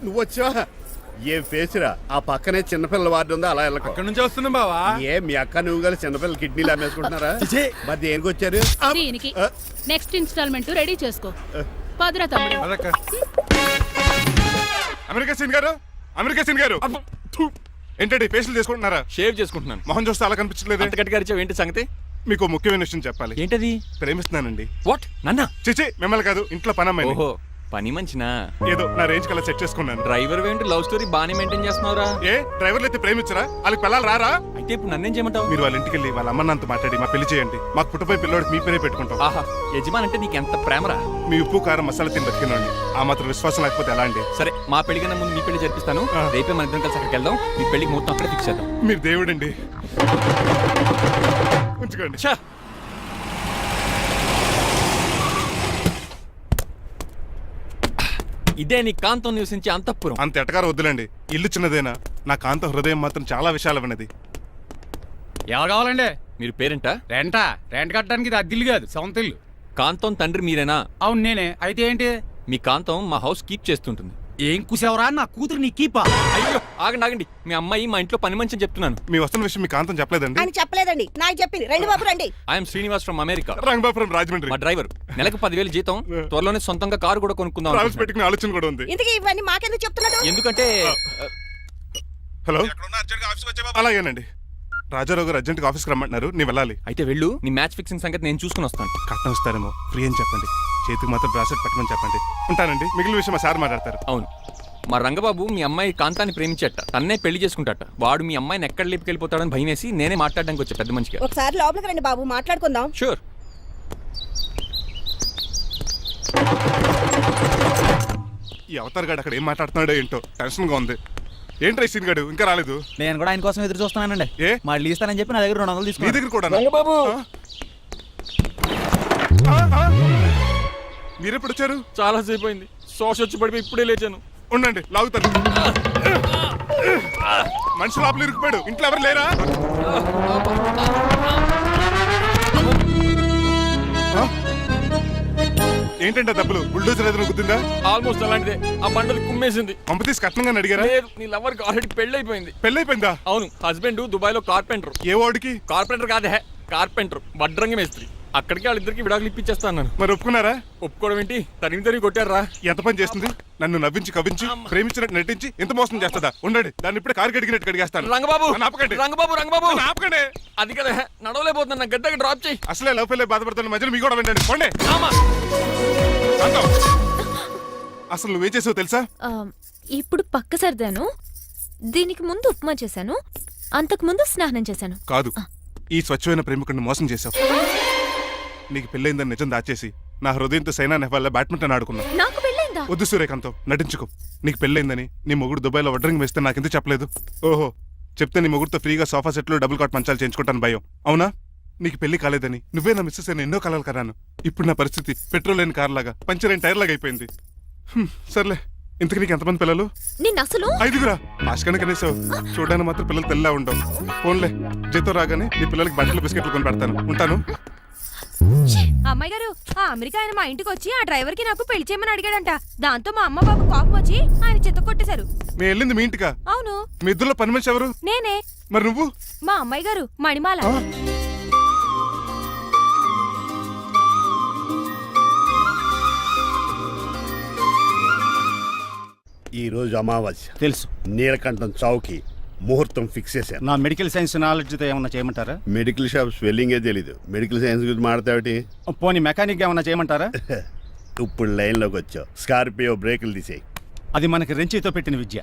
నువ్వు వచ్చావా? ఏ ఫేస్ రా. ఆ పక్కనే చిన్నపిల్లల వార్డు ఉందా, అలా వెళ్ళకు. అక్కడ నుంచి వస్తున్నాం బావా. ఏ మీ అక్క నువ్వు కలిసి చిన్నపిల్లల కిడ్నీలు అమ్మేసుకుంటున్నారా? మరి దేనికి వచ్చారు? దీనికి నెక్స్ట్ ఇన్స్టాల్మెంట్ రెడీ చేసుకో. పదరా తమ్ముడు. అమెరికా సీన్ గారు, అమెరికా సీన్ గారు, ఏంటండి ఫేషియల్ చేసుకుంటున్నారా? షేవ్ చేసుకుంటున్నాను. మొహం చూస్తే అలా కనిపించలేదు. అంత గట్టిగా అరిచావు, ఏంటి సంగతి? మీకు ముఖ్యమైన విషయం చెప్పాలి. ఏంటది? ప్రేమిస్తున్నానండి. వాట్? నన్నా? చిచి, మిమ్మల్ని కాదు, ఇంట్లో పనమ్మాయి. ఓహో, పని మంచినా? ఏదో నా రేంజ్ కల్లా సెట్ చేసుకున్నాను. డ్రైవర్ ఏంటి లవ్ స్టోరీ బాగానే మెయింటైన్ చేస్తున్నావురా? ఏ డ్రైవర్లు అయితే ప్రేమించరా? వాళ్ళకి పిల్లలు రారా? అయితే ఇప్పుడు నన్నేం చేయమంటావు? మీరు వాళ్ళ ఇంటికి వెళ్ళి వాళ్ళ అమ్మ నాన్నతో మాట్లాడి మా పెళ్లి చేయండి. మాకు పుట్టపోయి పిల్లోడికి మీ పేరే పెట్టుకుంటాం. ఆహా, యజమాన్ అంటే నీకు ఎంత ప్రేమరా? మీ ఉప్పు కారం మసాలా తిని బతికినండి. ఆ మాత్రం విశ్వాసం లేకపోతే ఎలా అండి? సరే, మా పెళ్లి కన్నా ముందు మీ పెళ్లి జరిపిస్తాను. రేపే మన ఇద్దరం కలిసి అక్కడికి వెళ్దాం. మీ పెళ్లికి మొత్తం అక్కడే ఫిక్స్ చేద్దాం. మీరు దేవుడండి. ఉంచుకోండి. ఇదే నీ కాంతం నివసించే అంతఃపురం. అంత ఎటకారం వద్దులండి, ఇల్లు చిన్నదేనా, నా కాంత హృదయం మాత్రం చాలా విశాలమైనది. ఎవరు కావాలండి? మీరు పేరెంటా? రెంటా? రెంట్ కట్టడానికి ఇది అద్దిల్లు కాదు, సొంత ఇల్లు. కాంతం తండ్రి మీరేనా? అవును నేనే. అయితే ఏంటి? మీ కాంతం మా హౌస్ కీప్ చేస్తుంటుంది. ఏం కూసావరా? నా కూతురు నీ కీపా? అయ్యో ఆగండి. మీ అమ్మాయి మా ఇంట్లో పని మంచి చెప్తున్నాను. మీ వస్తున్న విషయం మీ కాంతం చెప్పలేదండి? అని చెప్పలేదండి, నాకు చెప్పింది. రండి బాబు రండి. I'm Srinivas from America. Rangabapuram Rajahmundry. మా డ్రైవర్. నెలకు 10,000 జీతం. త్వరలోనే సొంతంగా కారు కూడా కొనుక్కుందాం. ట్రావెల్స్ పెట్టుకునే ఆలోచన కూడా ఉంది. ఇంతకీ ఇవన్నీ మాకెందుకు చెప్తున్నాడు? ఎందుకంటే హలో, అలాగేనండి. రాజారావు గారు అర్జెంట్గా ఆఫీస్కి రమ్మంటున్నారు, నీ వెళ్ళాలి. అయితే వెళ్ళు. నీ మ్యాచ్ ఫిక్సింగ్ సంగతి నేను చూసుకుని వస్తాను. కట్నం ఇస్తారేమో, ఫ్రీ అని చెప్పండి. చేతికి మాత్రం బ్రాసెట్ పెట్టమని చెప్పండి. ఉంటానండి. మిగిలిన విషయం మా సార్ మాట్లాడతారు. అవును, మా రంగబాబు మీ అమ్మాయి కాంతాన్ని ప్రేమించట. తన్నే పెళ్లి చేసుకుంటాట. వాడు మీ అమ్మాయిని ఎక్కడ లేపుకెళ్ళిపోతాడని భయం వేసి నేనే మాట్లాడడానికి వచ్చా పెద్ద మంచిగా. ఒకసారి లోపలికి రండి బాబు, మాట్లాడుకుందాం. షూర్. ఈ అవతార్ గాడు అక్కడ ఏం మాట్లాడుతున్నాడో ఏంటో టెన్షన్గా ఉంది. ఏంట్రా ఈ సీన్ గాడు ఇంకా రాలేదు? నేను కూడా ఆయన కోసం ఎదురు చూస్తున్నానండి. ఏ మళ్ళీ ఇస్తానని చెప్పి నా దగ్గర 200 మీ తీసుకున్నా. దగ్గర కూడా? రంగబాబు మీరెప్పుడు వచ్చారు? చాలా సేపు అయింది. శోష వచ్చి పడిపోయి ఇప్పుడే లేచాను. ఉండండి, లాగుతాను. మనిషి లోపల ఇరుక్కుపోయాడు. ఇంట్లో ఎవరు లేరా? ఏంటంటే డబ్బులు బుల్డోజర్ ఏదైనా గుద్దిందా? ఆల్మోస్ట్ అలాంటిదే. ఆ బండలు కుమ్మేసింది. పంప తీసి కట్నంగా అడిగారా? లేదు, నీ లవర్కి ఆల్రెడీ పెళ్ళైపోయింది. పెళ్ళైపోయిందా? అవును, హస్బెండ్ దుబాయ్ లో కార్పెంటర్. ఏ వాడికి? కార్పెంటర్ కాదే, కార్పెంటర్. వడ్రంగి మేస్త్రి. అక్కడికి వాళ్ళిద్దరికి విడాకులు ఇప్పించేస్తా అన్నాను. మరి ఒప్పుకున్నారా? ఒప్పుకోవడం ఏంటి, తరిగి కొట్టారా. ఎంత పని చేస్తుంది? నన్ను నవ్వించి కవించి ప్రేమించినట్టు నటించి ఎంత మోసం చేస్తుందా? ఉండండి, దాన్ని ఇప్పుడే కారు కడిగినట్టు కడిగేస్తాను. రంగబాబు నన్ను ఆపకండి. రంగబాబు ఆపకండి. అది కదా, నడవలేకపోతున్నా. నా గడ్డకి డ్రాప్ చేయి. అసలే లవ్ ఫెయిల్ బాధపడుతున్న మధ్యలో మీ కూడా వినండి. పోండి. అసలు నువ్వేం చేసావు తెలుసా? ఇప్పుడు పక్క సర్దాను. దీనికి ముందు ఉప్మా చేశాను. అంతకు ముందు స్నానం చేశాను. కాదు, ఈ స్వచ్ఛమైన ప్రేమికుడిని మోసం చేశావు. నీకు పెళ్ళైందని నిజం దాచేసి నా హృదయంతో సైనా నెహ్వాల్ బ్యాడ్మింటన్ ఆడుకున్నావు. నాకు పెళ్ళైందా? వద్దు సూర్యకాంతం, నటించుకో. నీకు పెళ్ళైందని నీ మొగుడు దుబాయ్లో వడ్రంగి వేస్తే నాకెందుకు చెప్పలేదు? ఓహో, చెప్తే నీ మొగుడుతో ఫ్రీగా సోఫా సెట్లు డబుల్ కాట్ మంచాలు చేయించుకుంటాను భయం. అవునా? నీకు పెళ్లి కాలేదని నువ్వే నా మిస్సెస్ అని ఎన్నో కలలు కరాను. ఇప్పుడు నా పరిస్థితి పెట్రోల్ లేని కార్ లాగా, పంచర్ అయిన టైర్ లాగా అయిపోయింది. సర్లే, ఇంతకు నీకు ఎంతమంది పిల్లలు? నేను అసలు 5గురా. ఆశకనే కనీసం చూడడానికి మాత్రం పిల్లలు తెల్లా ఉండవు. ఫోన్లే, జీతం రాగానే నీ పిల్లలకి బట్టలు బిస్కెట్లు కొని పెడతాను. ఉంటాను. అమ్మాయి గారు, ఆ అమెరికా ఆయన మా ఇంటికి వచ్చి ఆ డ్రైవర్ కి నాకు పెళ్లి చేయమని అడిగాడంట. దాంతో మా అమ్మ బాబు కోపం వచ్చి ఆయన చెత్త కొట్టేశారు. మేము వెళ్ళింది మీ ఇంటికా? అవును. మీ ఇద్దరులో పని మనిషి ఎవరు? నేనే. మరి నువ్వు? మా అమ్మాయి గారు మణిమాల. ఈ రోజు అమావాస్య తెలుసు. నీలకంఠం చౌకి ముహూర్తం ఫిక్స్ చేశాను. నా మెడికల్ సైన్స్ నాలెడ్జ్తో ఏమన్నా చేయమంటారా? మెడికల్ షాప్ స్వెల్లింగే తెలీదు, మెడికల్ సైన్స్ గురించి మాట్లాడతావిటి? పోనీ మెకానిక్ ఏమన్నా చేయమంటారా? ఇప్పుడు లైన్లోకి వచ్చావు. స్కార్పియో బ్రేకులు తీసేయి. అది మనకి రెంచితో పెట్టిన విద్య.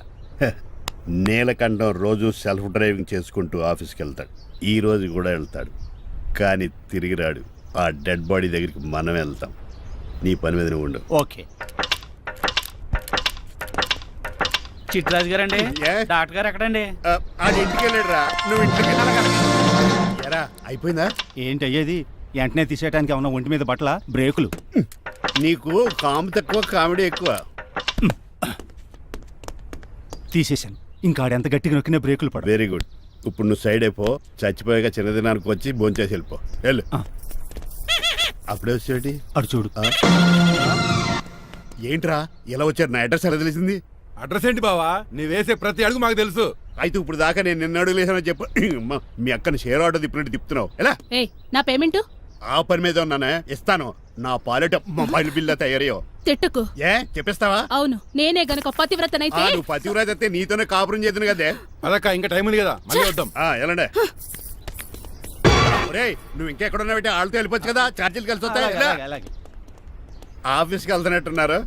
నీలకంఠం రోజు సెల్ఫ్ డ్రైవింగ్ చేసుకుంటూ ఆఫీస్కి వెళ్తాడు. ఈ రోజు కూడా వెళ్తాడు, కానీ తిరిగి రాడు. ఆ డెడ్ బాడీ దగ్గరికి మనం వెళ్తాం. నీ పని మీద నువ్వు ఉండు. ఓకే. చిట్రాజు గారండి, డాక్టర్ గారు ఎక్కడండి? అది ఇంటికి వెళ్ళాడు రా. నువ్వు ఇంటికి ఎరా అయిపోయిందా? ఏంటి అయ్యేది? వెంటనే తీసేయడానికి ఏమన్నా ఒంటి మీద బట్టల బ్రేకులు? నీకు కాము తక్కువ, కామెడీ ఎక్కువ. తీసేశాను. ఇంకా ఆడెంత గట్టిగా నొక్కినా బ్రేకులు పడ. Very good. ఇప్పుడు నువ్వు సైడ్ అయిపో. చచ్చిపోయాక చిన్నదినానికి వచ్చి భోంచేసి వెళ్ళిపో. వెళ్ళు. అప్పుడే వచ్చేటి అటు చూడు. ఏంట్రా ఇలా వచ్చారు? నా అడ్రస్ ఎలా తెలిసింది? అడ్రస్ ఏంటి బావా? నీ వేసే ప్రతి అడుగు మాకు తెలుసు. అయితే ఇప్పుడు దాకా నేను నిన్న అడుగులేసానని చెప్పు. మీ అక్కని షేర్ ఆర్డర్ తిప్పినట్టు తిప్పుతున్నావు. ఎలా? నా పేమెంట్ ఆ పని మీద ఉన్నానే, ఇస్తాను. నా పాలెట మొబైల్ బిల్ తయారయ్యో. తిట్టుకు. ఏ చెప్పిస్తావా? అవును, నేనే గనక పతివ్రతనైతే. నువ్వు పతివ్రత అయితే నీతోనే కాపురం చేద్దును కదే. అదక్క, ఇంకా టైం ఉంది కదా, మళ్ళీ వద్దాం. ఎలాండే నువ్వు ఇంకెక్కడున్నా పెట్టి వాళ్ళతో వెళ్ళిపోవచ్చు కదా, ఛార్జీలు కలిసి వస్తాయి. ఆఫీస్కి వెళ్తున్నట్టున్నారు?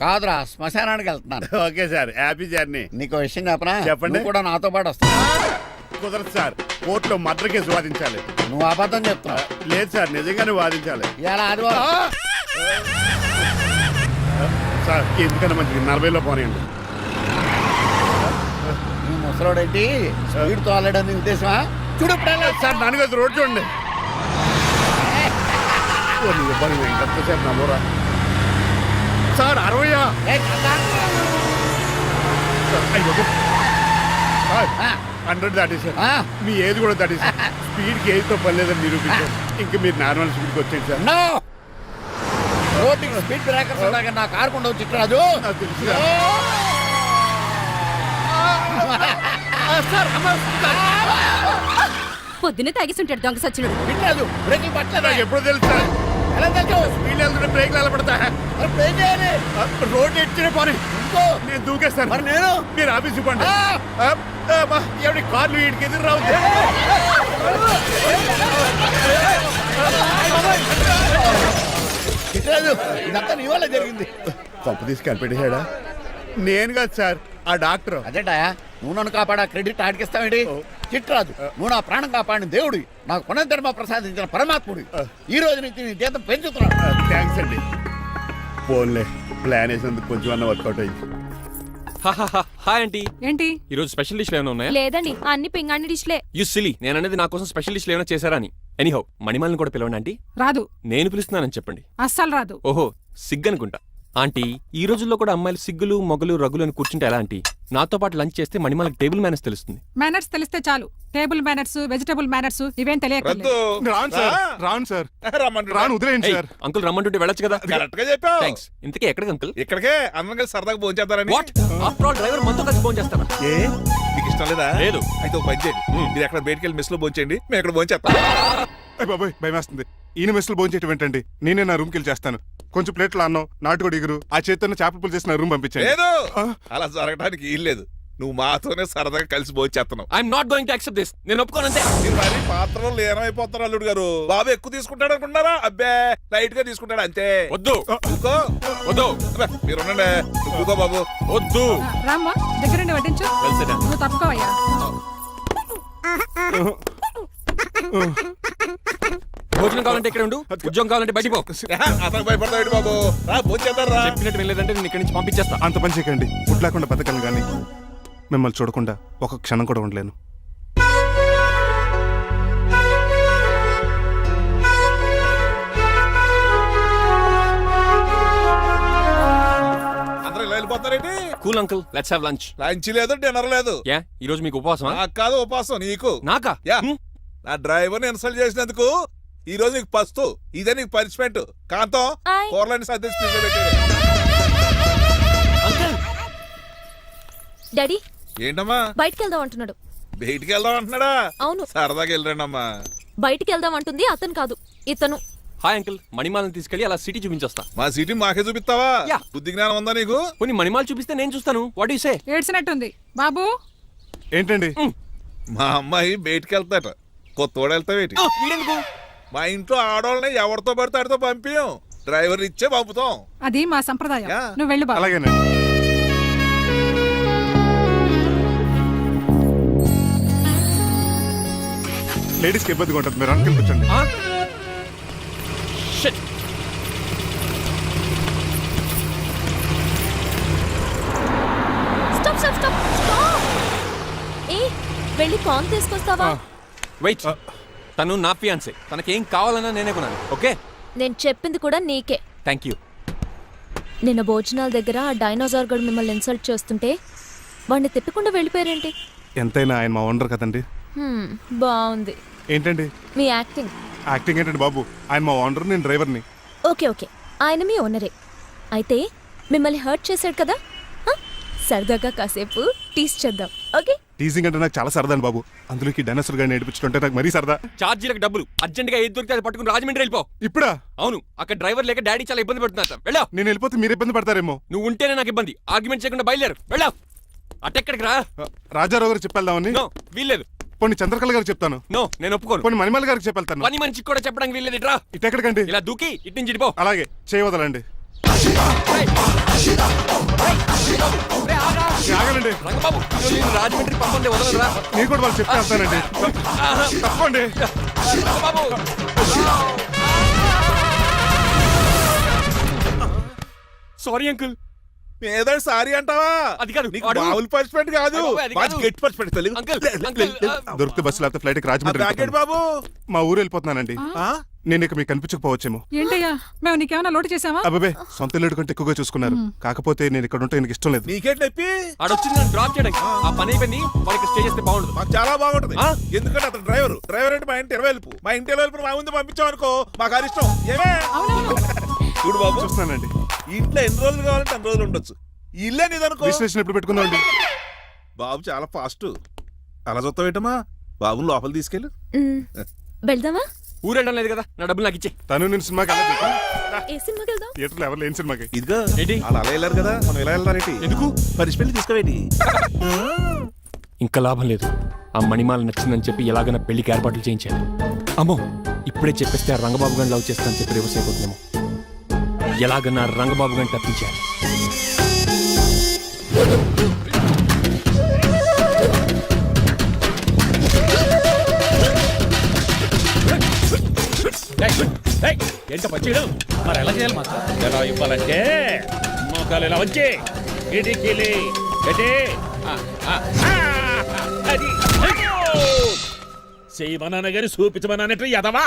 కాదురా, శ్మశానానికి వెళ్తున్నాను. Okay sir, happy journey. నీకు విషయం చెప్పనా? చెప్పండి. కూడా నాతో పాటు వస్తా. కుదరదు సార్, కోర్టులో మర్డర్ కేసు వాదించాలి. నువ్వు అబద్ధం చెప్తున్నావు. లేదు సార్, నిజంగానే వాదించాలి. ఇలా ఆదివారం సార్, ఎందుకన్నా మంచిది 40లో పోనీయండి. నువ్వు ముసలోడేంటి స్పీడ్ తోలడని ఉద్దేశమా? చూడు సార్, నాన్నగారు రోడ్ చూడండి. ఎంతసేపు నమ్మరా సార్? 60. 100 దాటేశారు. మీ ఏది కూడా దాటేశారు. స్పీడ్కి ఏదితో పని లేదని నిరూపించారు. ఇంకా మీరు నార్మల్ స్పీడ్కి వచ్చేది సార్. రోడ్డుకి స్పీడ్ బ్రేకర్స్ ఉండగా నా కారు కొండ చిట్టరాజు. నాకు తెలుసు సార్. పొద్దున్నే తాగిస్తుంటాడు దొంగ సచ్చినుడు. వినలేదు, బ్రేకింగ్ పట్టలేదు. నాకు ఎప్పుడు తెలుసు సార్. ఎలా తెలుసు? స్పీడ్ వెళ్తుంటే బ్రేక్లు ఎలా పడతా? బ్రేక్ చేయాలి. రోడ్డు ఎట్టిన పని నేను దూకేస్తాను. మరి నేను మీరు ఆఫీస్ ఇవ్వండి. ఎవరి కార్లు వీడికి ఎదురు రావు. ఇదంతా నీ వల్ల జరిగింది. తప్పు తీసి కనిపెట్టేశాడా? నేను కాదు సార్, ఆ డాక్టర్. అదేటా నువ్వు నన్ను కాపాడా క్రెడిట్ ఆడికిస్తావేంటి? చిట్రాజు, నువ్వు నా ప్రాణం కాపాడిన దేవుడి, నాకు పునర్ధర్మ ప్రసాదించిన పరమాత్ముడి. ఈ రోజు నుంచి నీ జీతం పెంచుతున్నాను. థ్యాంక్స్ అండి. ఫోన్లే, ప్లాన్ వేసినందుకు కొంచెం అన్న వర్కౌట్ అయింది. Hi aunty. ఏంటి ఈ రోజు స్పెషల్ డిష్లు ఏమైనా ఉన్నాయా? లేదండి, అన్ని పింగాణి డిష్లే. యు సిలీ, నేను అనేది నా కోసం స్పెషల్ డిష్లు ఏమైనా చేశారా అని. ఎనీహౌ, మణిమాలని కూడా పిలవండి ఆంటీ. రాదు, నేను పిలుస్తున్నానని చెప్పండి. అస్సలు రాదు. ఓహో, సిగ్గనుకుంటా. ఆంటీ, ఈ రోజుల్లో కూడా అమ్మాయిలు సిగ్గులు మొగలు రగులు అని కూర్చుంటే ఎలా ఆంటీ? నాతో పాటు లంచ్ చేస్తే మణిమాలకి టేబుల్ మేనేజ్ తెలుస్తుంది. మేనర్స్ తెలిస్తే చాలు. టేబుల్ మేనర్స్, వెజిటబుల్ మేనర్స్ ఇవేం తెలియదు. రాను సార్. రాను, వదిలేయండి సార్. అంకుల్ రమ్మంటుంటే వెళ్ళొచ్చు కదా. కరెక్ట్ గా చెప్పావు. థ్యాంక్స్. ఇంతకీ ఎక్కడికి అంకుల్? ఇక్కడికే అందరం కలిసి సరదాగా భోజనం చేద్దారని. వాట్? ఆఫ్టర్ ఆల్ డ్రైవర్ మనతో కలిసి ఫోన్ చేస్తారా? ఏ మీకు ఇష్టం లేదా? లేదు. అయితే ఒక పని చేయండి, మీరు ఎక్కడ బయటికి వెళ్ళి మెస్ లో భోంచేయండి, మేము ఇక్కడ భోంచేస్తాం. బాబాయ్ భయం వేస్తుంది. ఈయన మెస్సులు భోంచేయటం ఏంటండి? నేనే నా రూమ్కి వెళ్ళి చేస్తాను. కొంచెం ప్లేట్లు అన్నం, నాటుకోడి ఇగురు, ఆ చేతితో చేపల పులుసు చేసిన రూమ్ పంపించండి. లేదు, అలా జరగడానికి ఏం లేదు. నువ్వు మాతోనే సరదాగా కలిసి భోంచేస్తున్నావు. I'm not going to accept this. నేను ఒప్పుకోనంతే. మీరు మరి పాత్రలో లీనమైపోతారు అల్లుడు గారు. బాబు ఎక్కువ తీసుకుంటాడు అనుకున్నారా? అబ్బే, లైట్ గా తీసుకుంటాడు అంతే. వద్దు ఊకో. వద్దు, మీరు ఉండండి. ఊకో బాబు. వద్దు. రామ్మా, దగ్గరుండి వడ్డించు. నువ్వు తప్పుకోవయ్యా. భోజనం కావాలంటే ఇక్కడ ఉండు, ఉద్యోగం కావాలంటే బయటికి పో. అతను భయపడతాడు బాబు. రా భోంచేద్దాం రా. చెప్పినట్టు వెళ్ళలేదంటే నేను ఇక్కడి నుంచి పంపించేస్తా. అంత పని చేయకండి. ఫుడ్ లేకుండా బతకలను కానీ మిమ్మల్ని చూడకుండా ఒక క్షణం కూడా ఉండలేను. అందరూ ఇలా వెళ్ళిపోతారేంటి? Cool uncle, let's have lunch. Lunch లేదు, డిన్నర్ లేదు. యా, ఈ రోజు మీకు ఉపవాసమా? నాకు కాదు ఉపవాసం, నీకు. నాకా? యా, నా డ్రైవర్ ని ఇన్సల్ట్ చేసినందుకు ఈ రోజు నీకు పస్తు. ఇదే నీకు పనిష్మెంట్. కాంతం, ఆయ్. కూరలని సర్దేసి ఫ్రిడ్జ్లో పెట్టేయ్. అంకుల్, డాడీ ఏంటమ్మా బయటికి వెళ్దాం అంటున్నాడు. బయటికి వెళ్దాం అంటున్నాడా? అవును, సరదాగా వెళ్ళరండి అమ్మా. బయటికి వెళ్దాం అంటుంది అతను కాదు, ఇతను. Hi uncle. మణిమాలని తీసుకెళ్లి అలా సిటీ చూపించొస్తా. మా సిటీ మాకే చూపిస్తావా? యా. బుద్ధి జ్ఞానం ఉందా నీకు? కొన్ని మణిమాలు చూపిస్తే నేను చూస్తాను. What you say? ఏడ్చినట్టుంది బాబు. ఏంటండి? మా అమ్మాయి బయటికి వెళ్తాట. కొత్తోడు వెళ్తావేటి? వీడెందుకు? మా ఇంట్లో ఆడవాళ్ళని ఎవరితో పడితే ఆడితో పంపించాం. డ్రైవర్ ఇచ్చే పంపుతాం. అది మా సంప్రదాయం. యా. నువ్వు వెళ్ళు బాబు. అలాగేనండి. లేడీస్కి ఇబ్బందిగా ఉంటుంది, మీరు అనుకుని కూర్చోండి. Shit. Stop stop stop stop. ఏ, వెళ్ళి కాన్ తీసుకొస్తావా? వెయిట్. తను నా ఫియాన్సే. తనకేం కావాలన్నా నేనే కొనాలి. ఓకే? నేను చెప్పింది కూడా నీకే. Thank you. నిన్న భోజనాల దగ్గర ఆ డైనోసార్ గడు మిమ్మల్ని ఇన్సల్ట్ చేస్తుంటే వాడిని తిప్పకుండా వెళ్ళిపోయారేంటి? ఎంతైనా ఆయన మా ఓనర్ కదండి. బాగుంది ఏంటండి మీ యాక్టింగ్. యాక్టింగ్ ఏంటండి బాబు? ఆయన మా ఓనర్, నేను డ్రైవర్ని. ఓకే ఓకే, ఆయన మీ ఓనరే. అయితే మిమ్మల్ని హర్ట్ చేశాడు కదా, హ? సరదాగా కాసేపు టీస్ చేద్దాం. ఓకే? టీజింగ్ అంటే నాకు చాలా సరదా అండి బాబు. అందులోకి డైనోసార్ గారిని నేర్పించుకుంటే నాకు మరీ సరదా. ఛార్జీలకు డబ్బులు అర్జెంట్ గా ఏది దొరికితే అది పట్టుకుని రాజమండ్రి వెళ్ళిపో. ఇప్పుడా? అవును, అక్కడ డ్రైవర్ లేక డాడీ చాలా ఇబ్బంది పడుతున్నారు. వెళ్ళా. నేను వెళ్ళిపోతే మీరు ఇబ్బంది పడతారేమో. నువ్వు ఉంటేనే నాకు ఇబ్బంది. ఆర్గ్యుమెంట్ చేయకుండా బయలుదేరు. వెళ్ళా. అటెక్కడికి రా. రాజారావు గారు చెప్పేద్దామని. నో, వీల్లేదు. పోనీ చంద్రకళ గారికి చెప్తాను. నో, నేను ఒప్పుకోను. పోనీ మణిమాల గారికి చెప్పెళ్తాను. పని మనిషికి కూడా చెప్పడానికి వీల్లేదు. ఇట్రా. ఇటెక్కడికండి? ఇలా దూకి ఇటు నుంచి ఇటు పో. అలాగే చేయవదలండి. ఆగనండి రంగబాబు, నేను రాజమండ్రి పంపండి, వదలరా. మీరు కూడా వాళ్ళు చెప్తే వెళ్తానండి. తప్పండి రంగబాబు. Sorry uncle. ఏదో సారీ అంటావా? అది కాదు, నీకు వాడు- మామూలు పనిష్మెంట్ కాదు, అది కాదు. గట్టి పనిష్మెంట్. అంకుల్, అంకుల్, దొరికితే బస్సు లేకపోతే ఫ్లైట్ కి రాజమండ్రి రాకెట్ బాబు. మా ఊరు వెళ్ళిపోతున్నానండి. నేను ఇక మీకు కనిపించకపోవచ్చేమో. ఏంటయ్యా మేము నీకేమైనా లోటు చేసావా? అబ్బాబే సొంత ఇల్లు కంటే ఎక్కువగా చూసుకున్నారు. కాకపోతే నేను ఇక్కడ ఉంటే నాకు ఇష్టం లేదు. నీకేంటి నొప్పి? ఆడొచ్చింది నన్ను డ్రాప్ చేయడానికి. ఆ పని అయిపోయింది. వాళ్ళకి స్టే చేస్తే బాగుండదు. మాకు చాలా బాగుంటది. ఎందుకంటే అతను డ్రైవర్ అంటే మా ఇంటి ఇరవైపు మా ఇంటి ఇరవైపు మా ముందు పంపించాం అనుకో మాకు అది ఇష్టం. ఏమే చూడు బాబు, చూస్తున్నానండి. ఇంట్లో ఎన్ని రోజులు కావాలంటే అన్ని రోజులు ఉండొచ్చు. ఈ ఇల్లే నీదనుకో. విశ్లేషణ ఎప్పుడు పెట్టుకుందామండి? బాబు చాలా ఫాస్ట్. అలా చూస్తావేటమ్మా? బాబుని లోపల తీసుకెళ్ళు. వెళ్దామా? ఊరెళ్ళడం లేదు కదా, నా డబ్బులు నాకు ఇచ్చే. తను నేను సినిమాకి వెళ్ళదు. ఏ సినిమాకి వెళ్దాం? థియేటర్లో ఎవరు లేని సినిమాకి. ఇదిగో ఏంటి? అలా వెళ్ళారు కదా, మనం ఇలా వెళ్తారేంటి? ఎందుకు పరిశీలి తీసుకోవేటి? ఇంకా లాభం లేదు. ఆ మణిమాల నచ్చిందని చెప్పి ఎలాగైనా పెళ్లికి ఏర్పాట్లు చేయించాను. అమ్మో, ఇప్పుడే చెప్పేస్తే ఆ రంగబాబు గారిని లవ్ చేస్తానని చెప్పి రివర్స్ అయిపోతుందేమో. ఎలాగన్నా రంగబాబు గారిని తప్పించాలి. ఏంట పచ్చేయడం మరి ఎలా చేయాలి మాస్టర్? ఎలా ఇవ్వాలంటే మోకాలు ఇలా వచ్చి ఇడికిలి అది చేయమన్నాను గాని చూపించమన్నట్టు ఎదవా.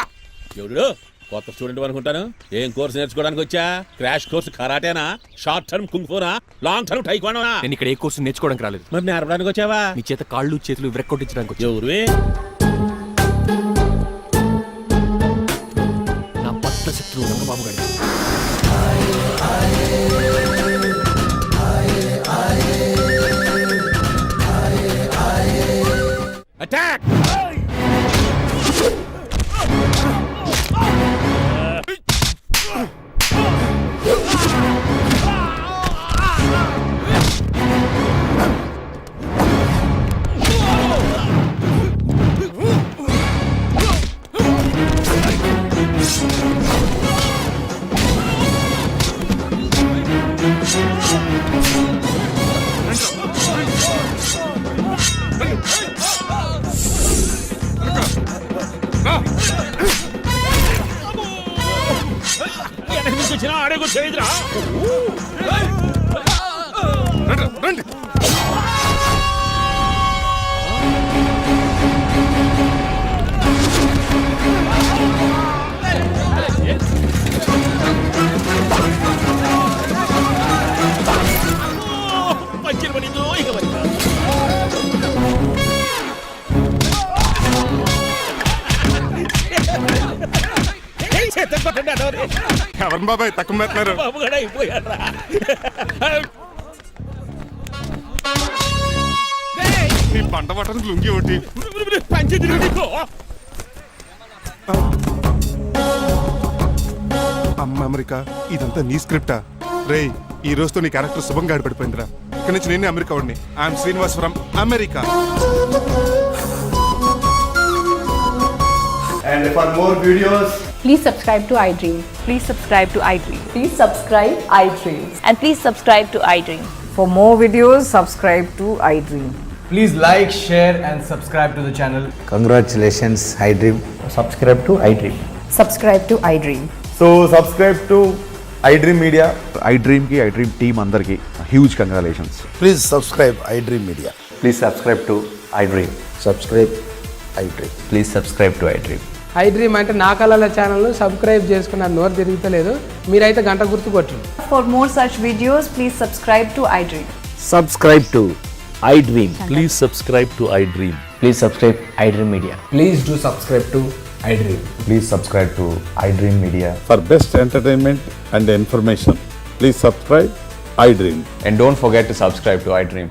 ఎవడు కొత్త స్టూడెంట్ అనుకుంటాను. ఏం కోర్సు నేర్చుకోవడానికి వచ్చా? క్రాష్ కోర్సు కరాటేనా, షార్ట్ టర్మ్ కుంగ్ఫూనా, లాంగ్ టర్మ్ టైక్వాండోనా? నేను ఇక్కడ ఏ కోర్సు నేర్చుకోవడానికి రాలేదు. మరి నేర్పడానికి వచ్చావా? నీ చేత కాళ్ళు చేతులు విరక్కొట్టించడానికి వచ్చా. ఎవరు? నా బద్ద శత్రువు రంగబాబు గారి. అటాక్! రండి. ఎవరు బాబాయ్ తక్కువ మెత్తున్నారు? నీ పంట పట్టడానికి లుంగి ఒకటి. అమ్మ అమెరికా, ఇదంతా నీ స్క్రిప్టా? రేయ్, ఈ రోజుతో నీ క్యారెక్టర్ శుభంగా ఆడిపడిపోయిందిరా. ఇక్కడి నుంచి నేనే అమెరికా వాడిని. I'm Srinivas from America. And for more videos, Please subscribe to iDream. Please subscribe to iDream. Please subscribe iDream. And please subscribe to iDream. For more videos, subscribe to iDream. please like, share and subscribe to the channel. Congratulations, iDream. Subscribe to iDream. Subscribe to iDream. So subscribe to iDream Media. iDream ki iDream team andarki huge congratulations. Please subscribe iDream media. Please subscribe to iDream. Subscribe iDream. Please subscribe to iDream. iDream అంటే నా కళల channel subscribe చేసుకున్న నోరు తిరుగుతలేదు. మీరైతే గంట గుర్తు కొట్టండి. For more such videos, please subscribe to iDream. Subscribe to iDream. Please subscribe to iDream. Please subscribe iDream Media. Please do subscribe to iDream. Please subscribe to iDream Media. For best entertainment and information, please subscribe iDream. And don't forget to subscribe to iDream.